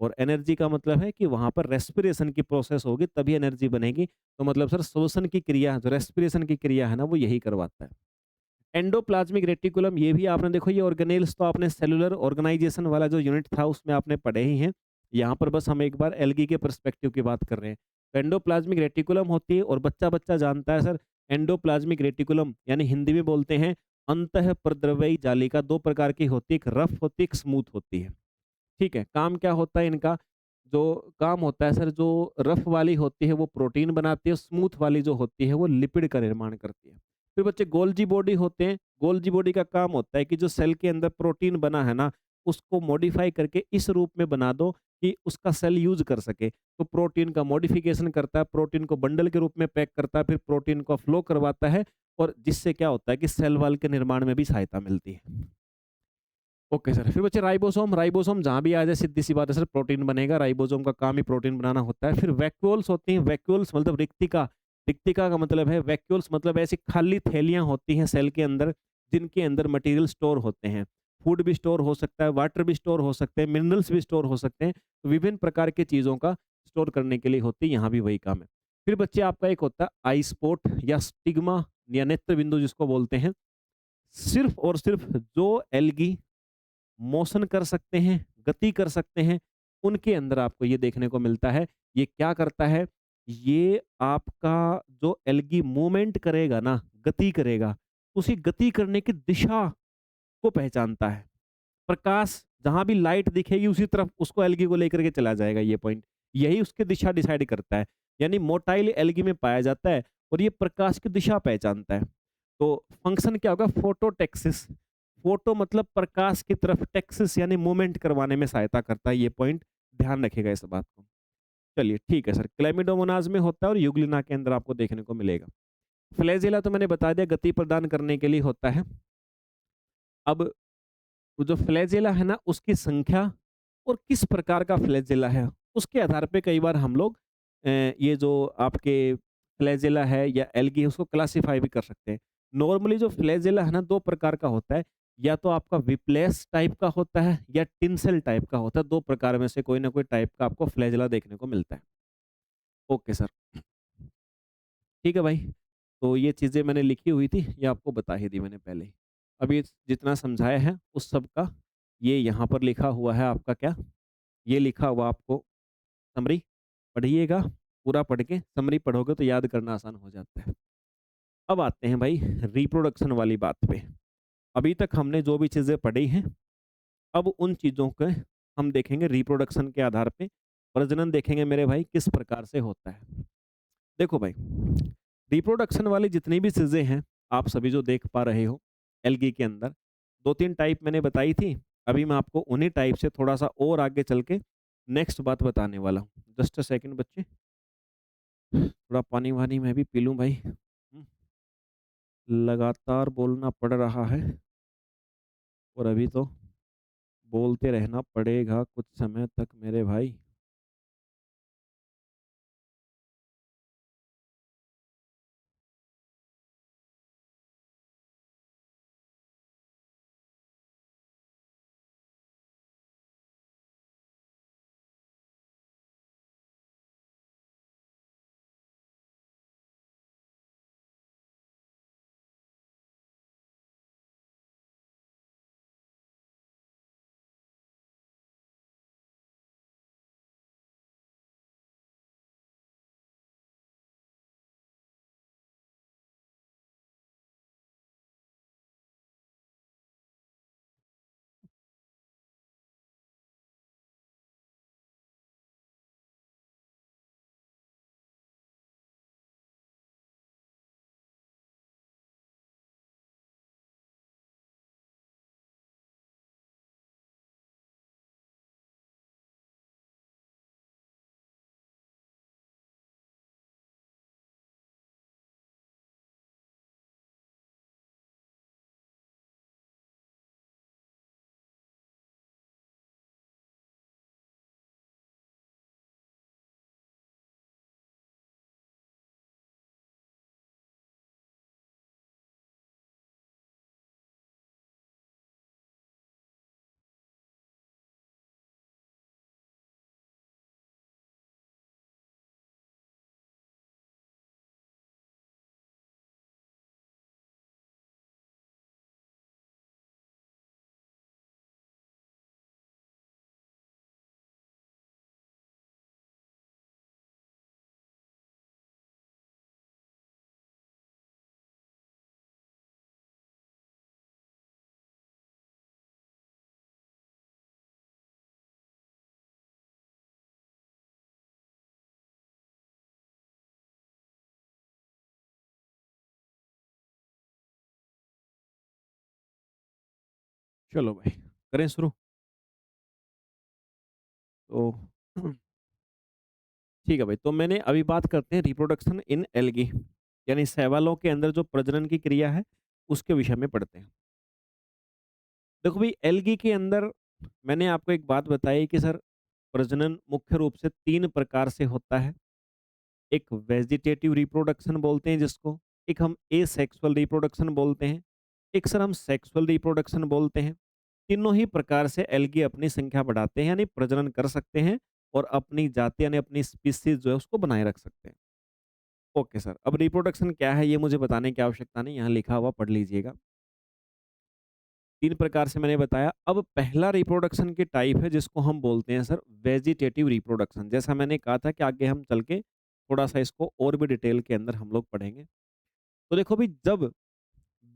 और एनर्जी का मतलब है कि वहाँ पर रेस्पिरेशन की प्रोसेस होगी तभी एनर्जी बनेगी। तो मतलब सर श्वसन की क्रिया, जो रेस्पिरेशन की क्रिया है ना, वो यही करवाता है। एंडोप्लाज्मिक रेटिकुलम, ये भी आपने देखो, ये ऑर्गेनेल्स तो आपने सेलुलर ऑर्गेनाइजेशन वाला जो यूनिट था उसमें आपने पढ़े ही हैं। यहाँ पर बस हम एक बार एल्गी के पर्सपेक्टिव की बात कर रहे हैं। तो एंडोप्लाज्मिक रेटिकुलम होती है, और बच्चा-बच्चा जानता है सर, एंडोप्लाज्मिक रेटिकुलम यानी हिंदी में बोलते हैं अंतःप्रद्रव्यी जालिका। 2 प्रकार की होती है, एक रफ होती है, एक स्मूथ होती है। ठीक है, काम क्या होता है इनका? जो काम होता है सर, जो रफ वाली होती है वो प्रोटीन बनाती है, स्मूथ वाली जो होती है वो लिपिड का निर्माण करती है। फिर बच्चे गोल्जी बॉडी होते हैं। गोल्जी बॉडी का काम होता है कि जो सेल के अंदर प्रोटीन बना है ना, उसको मॉडिफाई करके इस रूप में बना दो कि उसका सेल यूज कर सके। तो प्रोटीन का मॉडिफिकेशन करता है, प्रोटीन को बंडल के रूप में पैक करता है, फिर प्रोटीन को फ्लो करवाता है, और जिससे क्या होता है कि सेल वॉल के निर्माण में भी सहायता मिलती है। Okay sir. फिर बच्चे राइबोसोम। राइबोसोम जहाँ भी आ जाए सीधी सी बात है सर, प्रोटीन बनेगा। राइबोसोम का काम ही प्रोटीन बनाना होता है। फिर वैक्यूल्स होती हैं। वैक्यूल्स मतलब रिक्तिका। रिक्तिका का मतलब है, वैक्यूल्स मतलब ऐसी खाली थैलियाँ होती हैं सेल के अंदर, जिनके अंदर मटेरियल स्टोर होते हैं। फूड भी स्टोर हो सकता है, वाटर भी स्टोर हो सकते हैं, मिनरल्स भी स्टोर हो सकते हैं। तो विभिन्न प्रकार की चीज़ों का स्टोर करने के लिए होती है, यहाँ भी वही काम है। फिर बच्चे आपका एक होता है आई स्पॉट या स्टिग्मा या नेत्र बिंदु जिसको बोलते हैं। सिर्फ और सिर्फ जो एल्गी मोशन कर सकते हैं, गति कर सकते हैं, उनके अंदर आपको ये देखने को मिलता है। ये क्या करता है? ये आपका जो एल्गी मूवमेंट करेगा ना, गति करेगा, उसी गति करने की दिशा को पहचानता है। प्रकाश जहाँ भी लाइट दिखेगी उसी तरफ उसको एल्गी को लेकर के चला जाएगा ये पॉइंट। यही उसकी दिशा डिसाइड करता है। यानी मोटाइल एल्गी में पाया जाता है, और ये प्रकाश की दिशा पहचानता है। तो फंक्शन क्या होगा? फोटोटैक्सिस। फोटो मतलब प्रकाश की तरफ, टैक्सिस यानी मूवमेंट करवाने में सहायता करता है। ये पॉइंट ध्यान रखिएगा इस बात को। चलिए ठीक है सर। क्लेमिडोमोनाज में होता है और यूग्लिना के अंदर आपको देखने को मिलेगा। फ्लैजेला तो मैंने बता दिया गति प्रदान करने के लिए होता है। अब वो जो फ्लैजेला है ना उसकी संख्या और किस प्रकार का फ्लैजेला है, उसके आधार पे कई बार हम लोग ये जो आपके फ्लैजेला है या एल्गी है उसको क्लासिफाई भी कर सकते हैं। नॉर्मली जो फ्लैजेला है ना 2 प्रकार का होता है, या तो आपका विप्लेस टाइप का होता है या टिंसल टाइप का होता है, 2 प्रकार में से कोई ना कोई टाइप का आपको फ्लैजेला देखने को मिलता है। Okay sir. ठीक है भाई। तो ये चीज़ें मैंने लिखी हुई थी, ये आपको बता ही दी मैंने पहले ही। अब ये जितना समझाया है उस सब का ये यहाँ पर लिखा हुआ है आपका क्या, ये लिखा हुआ आपको समरी पढ़िएगा, पूरा पढ़ के समरी पढ़ोगे तो याद करना आसान हो जाता है। अब आते हैं भाई रिप्रोडक्शन वाली बात पे। अभी तक हमने जो भी चीज़ें पढ़ी हैं, अब उन चीज़ों के हम देखेंगे रिप्रोडक्शन के आधार पे, प्रजनन देखेंगे मेरे भाई किस प्रकार से होता है। देखो भाई, रिप्रोडक्शन वाली जितनी भी चीज़ें हैं, आप सभी जो देख पा रहे हो, एल्गी के अंदर 2-3 टाइप मैंने बताई थी। अभी मैं आपको उन्हीं टाइप से थोड़ा-सा और आगे चल के नेक्स्ट बात बताने वाला हूँ। जस्ट अ सेकंड बच्चे, थोड़ा पानी-वानी मैं भी पी लूँ भाई। लगातार बोलना पड़ रहा है और अभी तो बोलते रहना पड़ेगा कुछ समय तक मेरे भाई। चलो भाई, करें शुरू? तो ठीक है भाई, तो मैंने अभी बात करते हैं रिप्रोडक्शन इन एल्गी, यानी शैवालों के अंदर जो प्रजनन की क्रिया है, उसके विषय में पढ़ते हैं। देखो भाई, एल्गी के अंदर मैंने आपको एक बात बताई कि सर प्रजनन मुख्य रूप से 3 प्रकार से होता है। एक वेजिटेटिव रिप्रोडक्शन बोलते हैं जिसको, एक हम एसेक्सुअल रिप्रोडक्शन बोलते हैं, एक सर हम सेक्सुअल रिप्रोडक्शन बोलते हैं। तीनों ही प्रकार से एल्गी अपनी संख्या बढ़ाते हैं, यानी प्रजनन कर सकते हैं और अपनी जाति यानी अपनी स्पीशीज जो है उसको बनाए रख सकते हैं। ओके सर, अब रिप्रोडक्शन क्या है ये मुझे बताने की आवश्यकता नहीं, यहाँ लिखा हुआ पढ़ लीजिएगा। 3 प्रकार से मैंने बताया। अब पहला रिप्रोडक्शन की टाइप है जिसको हम बोलते हैं सर वेजिटेटिव रिप्रोडक्शन। जैसा मैंने कहा था कि आगे हम चल के थोड़ा-सा इसको और भी डिटेल के अंदर हम लोग पढ़ेंगे। तो देखो भाई, जब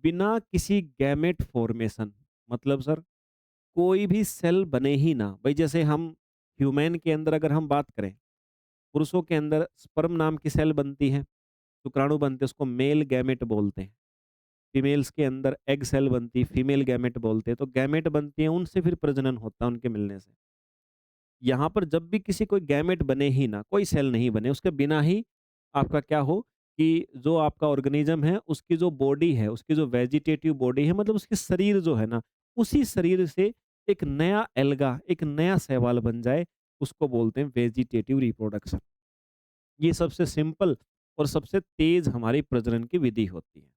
बिना किसी गैमेट फॉर्मेशन, मतलब सर कोई भी सेल बने ही ना, भाई जैसे हम ह्यूमन के अंदर अगर हम बात करें, पुरुषों के अंदर स्पर्म नाम की सेल बनती है, शुक्राणु बनते हैं, उसको मेल गैमेट बोलते हैं। फीमेल्स के अंदर एग सेल बनती है, फीमेल गैमेट बोलते हैं। तो गैमेट बनती हैं, उनसे फिर प्रजनन होता है उनके मिलने से। यहाँ पर जब भी किसी कोई गैमेट बने ही ना, कोई सेल नहीं बने, उसके बिना ही आपका क्या हो, कि जो आपका ऑर्गेनिज्म है, उसकी जो बॉडी है, उसकी जो वेजिटेटिव बॉडी है, मतलब उसकी शरीर जो है ना, उसी शरीर से एक नया एल्गा, एक नया शैवाल बन जाए, उसको बोलते हैं वेजिटेटिव रिप्रोडक्शन। ये सबसे सिंपल और सबसे तेज हमारी प्रजनन की विधि होती है।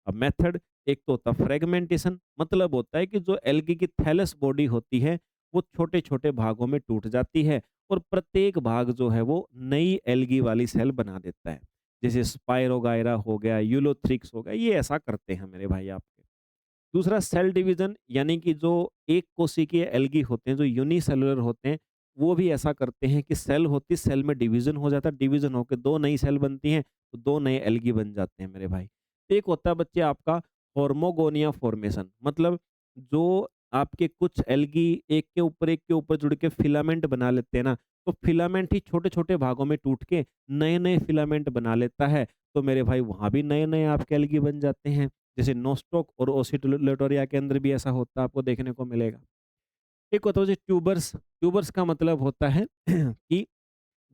अब मेथड एक तो होता है फ्रेगमेंटेशन, मतलब होता है कि जो एल्गी की थैलस बॉडी होती है, वो छोटे-छोटे भागों में टूट जाती है और प्रत्येक भाग जो है वो नई एल्गी वाली सेल बना देता है। जैसे स्पाइरोगायरा हो गया, यूलोथ्रिक्स हो गया, ये ऐसा करते हैं मेरे भाई आपके। दूसरा सेल डिवीजन, यानी कि जो एक कोशिकीय एल्गी होते हैं, जो यूनिसेलुलर होते हैं, वो भी ऐसा करते हैं कि सेल होती, सेल में डिवीजन हो जाता है, डिवीजन होकर 2 नई सेल बनती हैं, तो 2 नए एल्गी बन जाते हैं मेरे भाई। एक होता है बच्चे आपका होर्मोगोनिया फॉर्मेशन, मतलब जो आपके कुछ एल्गी एक के ऊपर जुड़ के फिलामेंट बना लेते हैं ना, तो फिलामेंट ही छोटे-छोटे भागों में टूट के नए-नए फिलामेंट बना लेता है, तो मेरे भाई वहाँ भी नए-नए आपके एल्गी बन जाते हैं। जैसे नोस्टॉक और ओसिटोलेटोरिया के अंदर भी ऐसा होता है, आपको देखने को मिलेगा। एक होता है जी ट्यूबर्स, ट्यूबर्स का मतलब होता है कि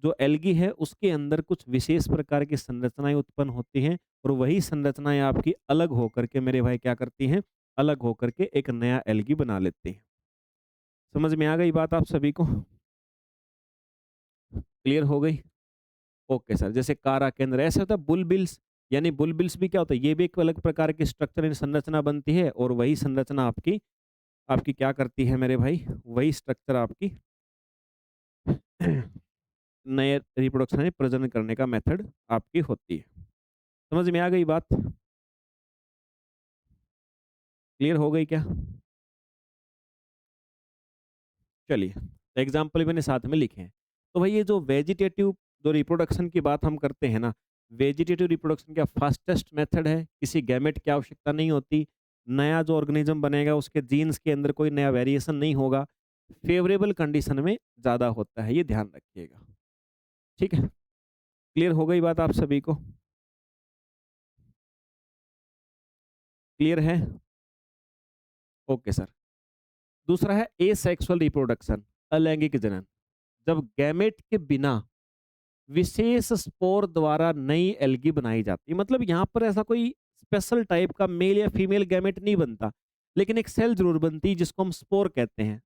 जो एल्गी है उसके अंदर कुछ विशेष प्रकार की संरचनाएं उत्पन्न होती हैं और वही संरचनाएं आपकी अलग होकर के मेरे भाई क्या करती हैं, अलग होकर के एक नया एल्गी बना लेती हैं। समझ में आ गई बात आप सभी को? क्लियर हो गई? Okay sir. जैसे कारा के अंदर ऐसे होता है बुलबिल्स, यानी बुलबिल्स भी क्या होता है, ये भी एक अलग प्रकार की स्ट्रक्चर संरचना बनती है और वही संरचना आपकी आपकी क्या करती है मेरे भाई, वही स्ट्रक्चर आपकी नए रिप्रोडक्शन यानी प्रजनन करने का मेथड आपकी होती है। समझ में आ गई बात? क्लियर हो गई क्या? चलिए, एग्जाम्पल मैंने साथ में लिखे हैं। तो भाई ये जो वेजिटेटिव जो रिप्रोडक्शन की बात हम करते हैं ना, वेजिटेटिव रिप्रोडक्शन का फास्टेस्ट मेथड है, किसी गैमेट की आवश्यकता नहीं होती, नया जो ऑर्गेनिज्म बनेगा उसके जीन्स के अंदर कोई नया वेरिएशन नहीं होगा, फेवरेबल कंडीशन में ज़्यादा होता है, ये ध्यान रखिएगा। ठीक है? क्लियर हो गई बात आप सभी को? क्लियर है? Okay sir. दूसरा है एसेक्सुअल रिप्रोडक्शन, अलैंगिक जनन। जब गैमेट के बिना विशेष स्पोर द्वारा नई एल्गी बनाई जाती है, मतलब यहाँ पर ऐसा कोई स्पेशल टाइप का मेल या फीमेल गैमेट नहीं बनता, लेकिन एक सेल जरूर बनती है जिसको हम स्पोर कहते हैं।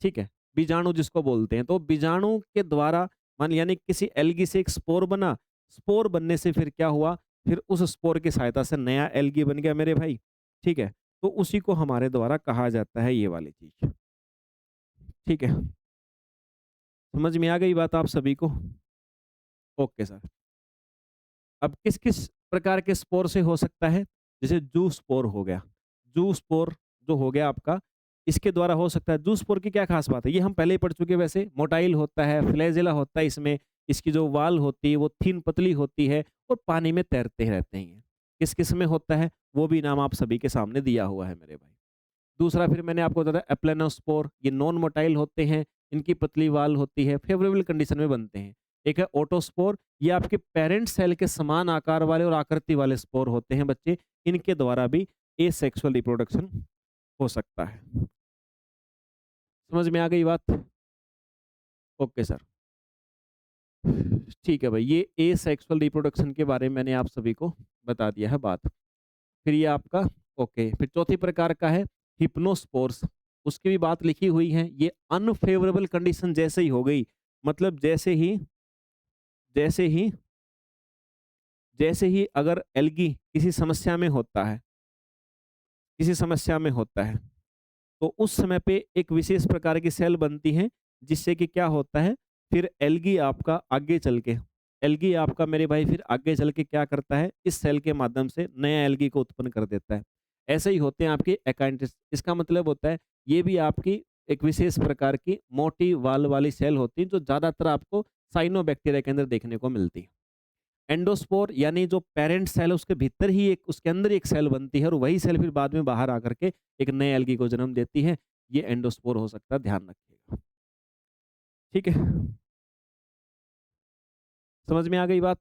ठीक है, बीजाणु जिसको बोलते हैं, तो बीजाणु के द्वारा मान यानी किसी एल्गी से एक स्पोर बना, स्पोर बनने से फिर क्या हुआ, फिर उस स्पोर की सहायता से नया एल्गी बन गया मेरे भाई। ठीक है, तो उसी को हमारे द्वारा कहा जाता है ये वाली चीज। ठीक है, समझ में आ गई बात आप सभी को? Okay sir. अब किस-किस प्रकार के स्पोर से हो सकता है? जैसे जू स्पोर हो गया। जू स्पोर जो हो गया आपका, इसके द्वारा हो सकता है। जू स्पोर की क्या खास बात है? ये हम पहले ही पढ़ चुके हैं वैसे। मोटाइल होता है, फ्लैजेला होता है इसमें, इसकी जो वाल होती है वो थिन पतली होती है और पानी में तैरते रहते हैं ये। किस-किस में होता है? वो भी नाम आप सभी के सामने दिया हुआ है मेरे भाई। दूसरा फिर मैंने आपको बताया एप्लेनोस्पोर, ये नॉन मोटाइल होते हैं, इनकी पतली वाल होती है, फेवरेबल कंडीशन में बनते हैं। एक है ऑटोस्पोर, ये आपके पेरेंट सेल के समान आकार वाले और आकृति वाले स्पोर होते हैं बच्चे, इनके द्वारा भी एसेक्सुअल रिप्रोडक्शन हो सकता है। समझ में आ गई बात? Okay sir. ठीक है भाई, ये एसेक्सुअल रिप्रोडक्शन के बारे में मैंने आप सभी को बता दिया है बात। फिर ये आपका ओके, फिर चौथी प्रकार का है हिप्नोस्पोर्स, उसकी भी बात लिखी हुई है। ये अनफेवरेबल कंडीशन जैसे ही हो गई, मतलब जैसे ही जैसे ही अगर एल्गी किसी समस्या में होता है, किसी समस्या में होता है, तो उस समय पे एक विशेष प्रकार की सेल बनती है, जिससे कि क्या होता है, फिर एल्गी आपका आगे चल के एल्गी आपका मेरे भाई फिर आगे चल के क्या करता है, इस सेल के माध्यम से नया एल्गी को उत्पन्न कर देता है। ऐसे ही होते हैं आपके एकाइंटिस, इसका मतलब होता है ये भी आपकी एक विशेष प्रकार की मोटी वाल वाली सेल होती है, जो ज़्यादातर आपको साइनोबैक्टीरिया के अंदर देखने को मिलती है। एंडोस्पोर यानी जो पेरेंट सेल है उसके भीतर ही एक उसके अंदर एक सेल बनती है और वही सेल फिर बाद में बाहर आकर के एक नए एल्गी को जन्म देती है। ये एंडोस्पोर हो सकता है, ध्यान रखिएगा। ठीक है, समझ में आ गई बात?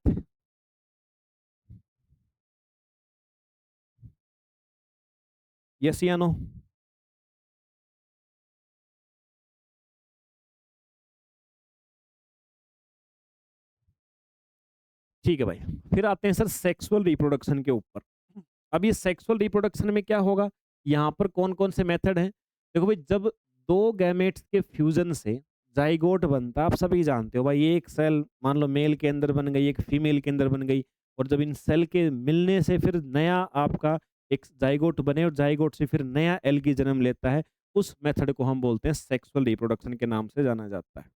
यस या नो? ठीक है भाई। फिर आते हैं सर सेक्सुअल रिप्रोडक्शन के ऊपर। अब ये सेक्सुअल रिप्रोडक्शन में क्या होगा, यहाँ पर कौन-कौन से मेथड हैं? देखो भाई, जब 2 गैमेट्स के फ्यूज़न से ज़ाइगोट बनता है, आप सभी जानते हो भाई, ये एक सेल मान लो मेल के अंदर बन गई, एक फीमेल के अंदर बन गई, और जब इन सेल के मिलने से फिर नया आपका एक ज़ाइगोट बने और ज़ाइगोट से फिर नया एल्गी जन्म लेता है, उस मेथड को हम बोलते हैं सेक्सुअल रिप्रोडक्शन के नाम से जाना जाता है।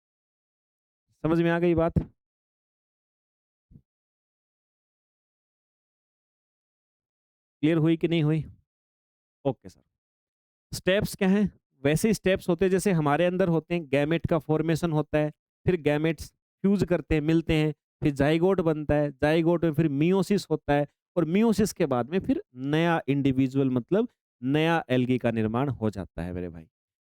समझ में आ गई बात? क्लियर हुई कि नहीं हुई? Okay sir. स्टेप्स क्या हैं? वैसे ही स्टेप्स होते हैं जैसे हमारे अंदर होते हैं, गैमेट का फॉर्मेशन होता है, फिर गैमेट्स फ्यूज़ करते हैं, मिलते हैं, फिर ज़ाइगोट बनता है, ज़ाइगोट में फिर मियोसिस होता है, और मियोसिस के बाद में फिर नया इंडिविजुअल मतलब नया एल्गी का निर्माण हो जाता है मेरे भाई।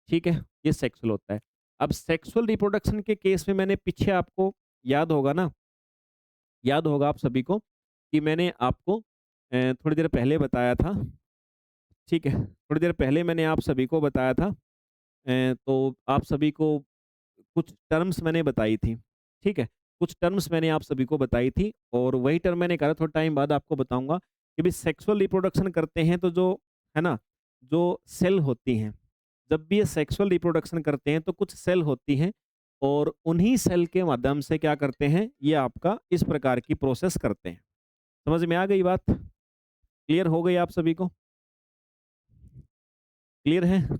ठीक है? ये सेक्सुअल होता है। अब सेक्सुअल रिप्रोडक्शन के केस में मैंने पीछे आपको याद होगा ना, याद होगा आप सभी को कि मैंने आपको थोड़ी देर पहले बताया था, ठीक है? थोड़ी देर पहले मैंने आप सभी को बताया था, तो आप सभी को कुछ टर्म्स मैंने बताई थी, ठीक है? कुछ टर्म्स मैंने आप सभी को बताई थी, और वही टर्म मैंने कहा था थोड़ा टाइम बाद आपको बताऊँगा कि भई सेक्सुअल रिप्रोडक्शन करते हैं तो जो है ना, जो सेल होती हैं, जब भी ये सेक्सुअल रिप्रोडक्शन करते हैं तो कुछ सेल होती हैं, और उन्हीं सेल के माध्यम से क्या करते हैं, ये आपका इस प्रकार की प्रोसेस करते हैं। समझ में आ गई बात? क्लियर हो गई आप सभी को? क्लियर है?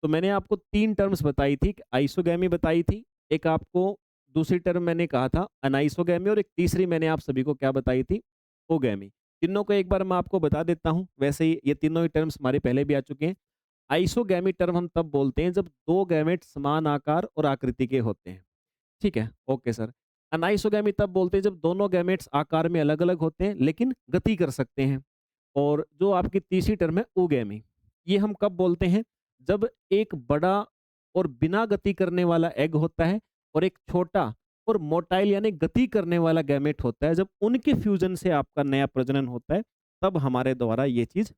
तो मैंने आपको 3 टर्म्स बताई थी, आइसोगैमी बताई थी, एक आपको दूसरी टर्म मैंने कहा था अनाइसोगैमी, और एक तीसरी मैंने आप सभी को क्या बताई थी, ओगैमी। तीनों को एक बार मैं आपको बता देता हूँ, वैसे ही ये तीनों ही टर्म्स हमारे पहले भी आ चुके हैं। आइसोगैमी टर्म हम तब बोलते हैं जब 2 गैमेट समान आकार और आकृति के होते हैं, ठीक है? Okay sir. अनाइसोगैमी तब बोलते हैं जब दोनों गैमेट्स आकार में अलग-अलग होते हैं लेकिन गति कर सकते हैं। और जो आपकी तीसरी टर्म है ओगैमी, ये हम कब बोलते हैं, जब एक बड़ा और बिना गति करने वाला एग होता है, और एक छोटा और मोटाइल यानी गति करने वाला गैमेट होता है, जब उनके फ्यूजन से आपका नया प्रजनन होता है, तब हमारे द्वारा ये चीज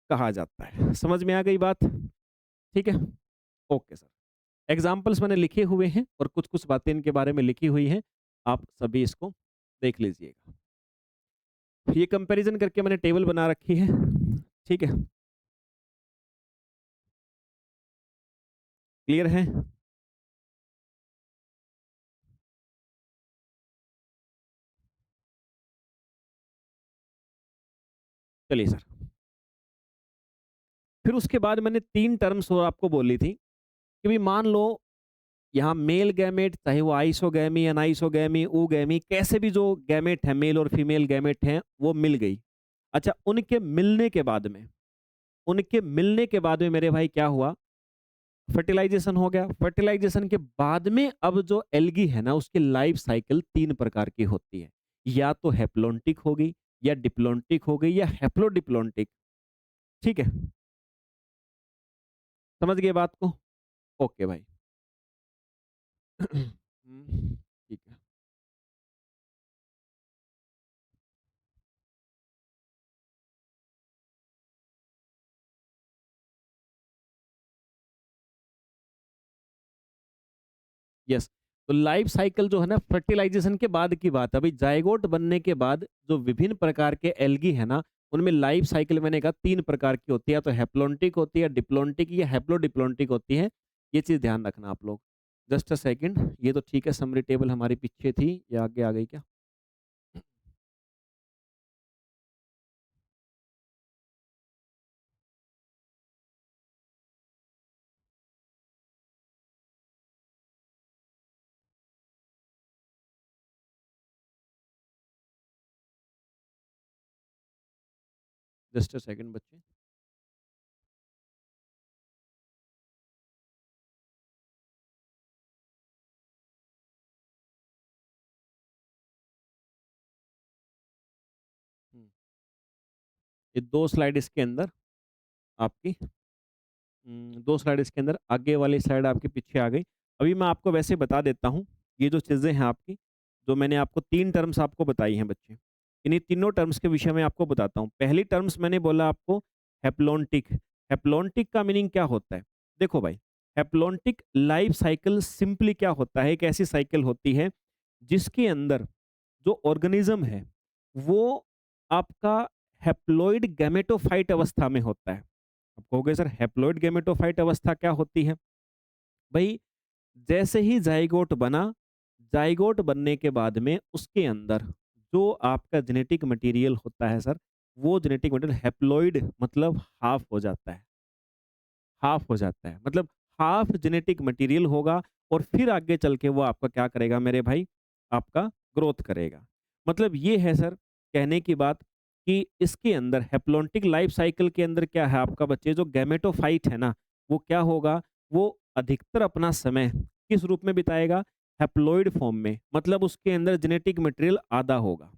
कहा जाता है। समझ में आ गई बात? ठीक है, ओके सर। एग्जाम्पल्स मैंने लिखे हुए हैं और कुछ कुछ बातें इनके बारे में लिखी हुई हैं, आप सभी इसको देख लीजिएगा। ये कंपैरिजन करके मैंने टेबल बना रखी है, ठीक है? क्लियर है? चलिए सर। फिर उसके बाद मैंने 3 टर्म्स और आपको बोली थी कि भाई मान लो यहाँ मेल गैमेट, चाहे वो आइसोगैमी, अनाइसोगैमी, ooगैमी, कैसे भी जो गैमेट है, मेल और फीमेल गैमेट हैं, वो मिल गई। अच्छा, उनके मिलने के बाद में मेरे भाई क्या हुआ, फर्टिलाइजेशन हो गया। फर्टिलाइजेशन के बाद में अब जो एल्गी है ना, उसकी लाइफ साइकिल 3 प्रकार की होती है। या तो हैप्लॉन्टिक होगी, या डिप्लॉन्टिक हो गई, या हैप्लोडिप्लॉन्टिक। ठीक है? समझ गए बात को? ओके भाई। ठीक है। यस। तो लाइफ साइकिल जो है ना, फर्टिलाइजेशन के बाद की बात है। अभी जायगोट बनने के बाद जो विभिन्न प्रकार के एल्गी है ना, उनमें लाइफ साइकिल मैंने कहा 3 प्रकार की होती है, या तो हैप्लॉन्टिक होती है, डिप्लॉन्टिक या हैप्लोडिप्लॉन्टिक होती है। ये चीज़ ध्यान रखना आप लोग। जस्ट अ सेकंड, ये तो ठीक है, समरी टेबल हमारी पीछे थी, या आगे आ गई क्या? जस्ट अ सेकंड बच्चे। हम्म, ये 2 स्लाइड इसके अंदर आपकी, 2 स्लाइड इसके अंदर, आगे वाली स्लाइड आपके पीछे आ गई। अभी मैं आपको वैसे बता देता हूँ, ये जो चीज़ें हैं आपकी, जो मैंने आपको 3 टर्म्स आपको बताई हैं बच्चे, इन्हीं तीनों टर्म्स के विषय में आपको बताता हूँ। पहली टर्म्स मैंने बोला आपको हैप्लॉन्टिक। हैप्लॉन्टिक का मीनिंग क्या होता है? देखो भाई, हैप्लॉन्टिक लाइफ साइकिल सिंपली क्या होता है, एक ऐसी साइकिल होती है जिसके अंदर जो ऑर्गेनिज्म है वो आपका हैप्लॉइड गैमेटोफाइट अवस्था में होता है। आप कहोगे सर हैप्लॉइड गैमेटोफाइट अवस्था क्या होती है? भई जैसे ही ज़ाइगोट बना, ज़ाइगोट बनने के बाद में उसके अंदर जो आपका जेनेटिक मटेरियल होता है सर, वो जेनेटिक मटेरियल हैप्लॉइड मतलब हाफ़ हो जाता है। हाफ हो जाता है। मतलब हाफ जेनेटिक मटेरियल होगा और फिर आगे चल के वो आपका क्या करेगा मेरे भाई, आपका ग्रोथ करेगा। मतलब ये है सर कहने की बात कि इसके अंदर हैप्लॉन्टिक लाइफ साइकिल के अंदर क्या है आपका बच्चे जो गैमेटोफाइट है ना, वो क्या होगा, वो अधिकतर अपना समय किस रूप में बिताएगा? हैप्लॉइड फॉर्म में। मतलब उसके अंदर जेनेटिक मटेरियल आधा होगा।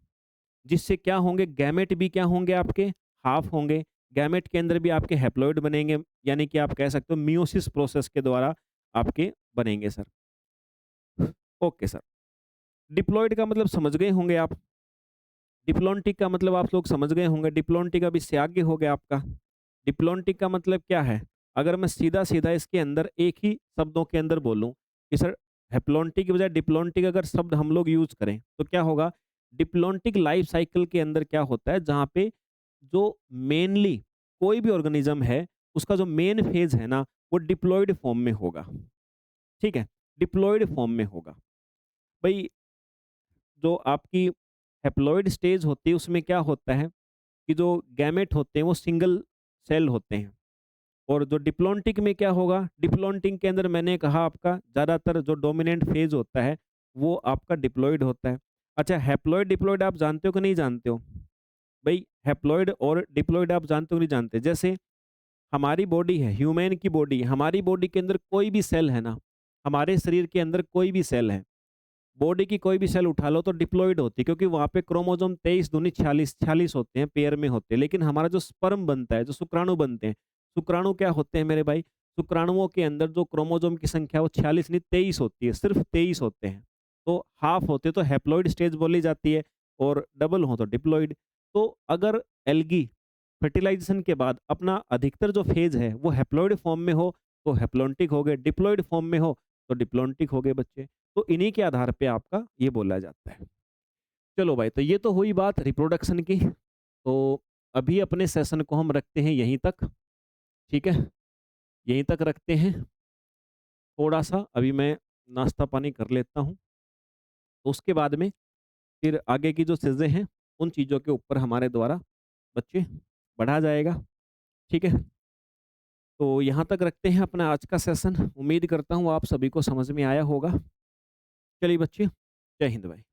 जिससे क्या होंगे गैमेट भी क्या होंगे आपके हाफ होंगे। गैमेट के अंदर भी आपके हैप्लॉइड बनेंगे यानी कि आप कह सकते हो मियोसिस प्रोसेस के द्वारा आपके बनेंगे सर। Okay sir. डिप्लॉइड का मतलब समझ गए होंगे आप। डिप्लॉन्टिक का मतलब आप लोग समझ गए होंगे। डिप्लॉन्टिक अब इससे आगे हो गया आपका। डिप्लॉन्टिक का मतलब क्या है? अगर मैं सीधा-सीधा इसके अंदर एक ही शब्दों के अंदर बोलूँ कि सर हैप्लॉन्टिक की बजाय डिप्लॉन्टिक अगर शब्द हम लोग यूज़ करें, तो क्या होगा? डिप्लॉन्टिक लाइफ साइकिल के अंदर क्या होता है, जहाँ पे जो मेनली कोई भी ऑर्गेनिज़्म है, उसका जो मेन फेज़ है ना, वो डिप्लॉइड फॉर्म में होगा। ठीक है? डिप्लॉइड फॉर्म में होगा। भई जो आपकी हैप्लॉइड स्टेज होती है, उसमें क्या होता है कि जो गैमेट होते हैं, वो सिंगल सेल होते हैं। और जो डिप्लॉन्टिक में क्या होगा, डिप्लॉन्टिक के अंदर मैंने कहा आपका ज़्यादातर जो डोमिनेंट फेज़ होता है, वो आपका डिप्लॉइड होता है। अच्छा हैप्लॉइड डिप्लॉइड आप जानते हो कि नहीं जानते हो? भई हैप्लॉइड और डिप्लॉइड आप जानते हो कि नहीं जानते? जैसे हमारी बॉडी है, ह्यूमन की बॉडी है, हमारी बॉडी के अंदर कोई भी सेल है ना, हमारे शरीर के अंदर कोई भी सेल है, बॉडी की कोई भी सेल उठा लो तो डिप्लॉइड होती है क्योंकि वहाँ पे क्रोमोसोम 23 दूनी 46 46 होते हैं, पेयर में होते हैं। लेकिन हमारा जो स्पर्म बनता है, जो शुक्राणु बनते हैं, शुक्राणु क्या होते हैं मेरे भाई? शुक्राणुओं के अंदर जो क्रोमोसोम की संख्या वो 46 नहीं 23 होती है, सिर्फ 23 होते हैं। तो हाफ होते तो हैप्लॉइड स्टेज बोली जाती है और डबल हो तो डिप्लॉइड। तो अगर एल्गी फर्टिलाइजेशन के बाद अपना अधिकतर जो फेज़ है वो हैप्लॉइड फॉर्म में हो, तो हैप्लॉन्टिक हो गए, डिप्लॉइड फॉर्म में हो, तो डिप्लॉन्टिक हो गए बच्चे। तो इन्हीं के आधार पे आपका ये बोला जाता है। चलो भाई, तो ये तो हुई बात रिप्रोडक्शन की। तो अभी अपने सेशन को हम रखते हैं यहीं तक, ठीक है? यहीं तक रखते हैं। थोड़ा-सा अभी मैं नाश्ता पानी कर लेता हूँ। तो उसके बाद में फिर आगे की जो चीज़ें हैं, उन चीज़ों के ऊपर हमारे द्वारा बच्चे बढ़ा जाएगा, ठीक है? तो यहाँ तक रखते हैं अपना आज का सेशन। उम्मीद करता हूँ आप सभी को समझ में आया होगा। चलिए बच्चे, जय हिंद भाई।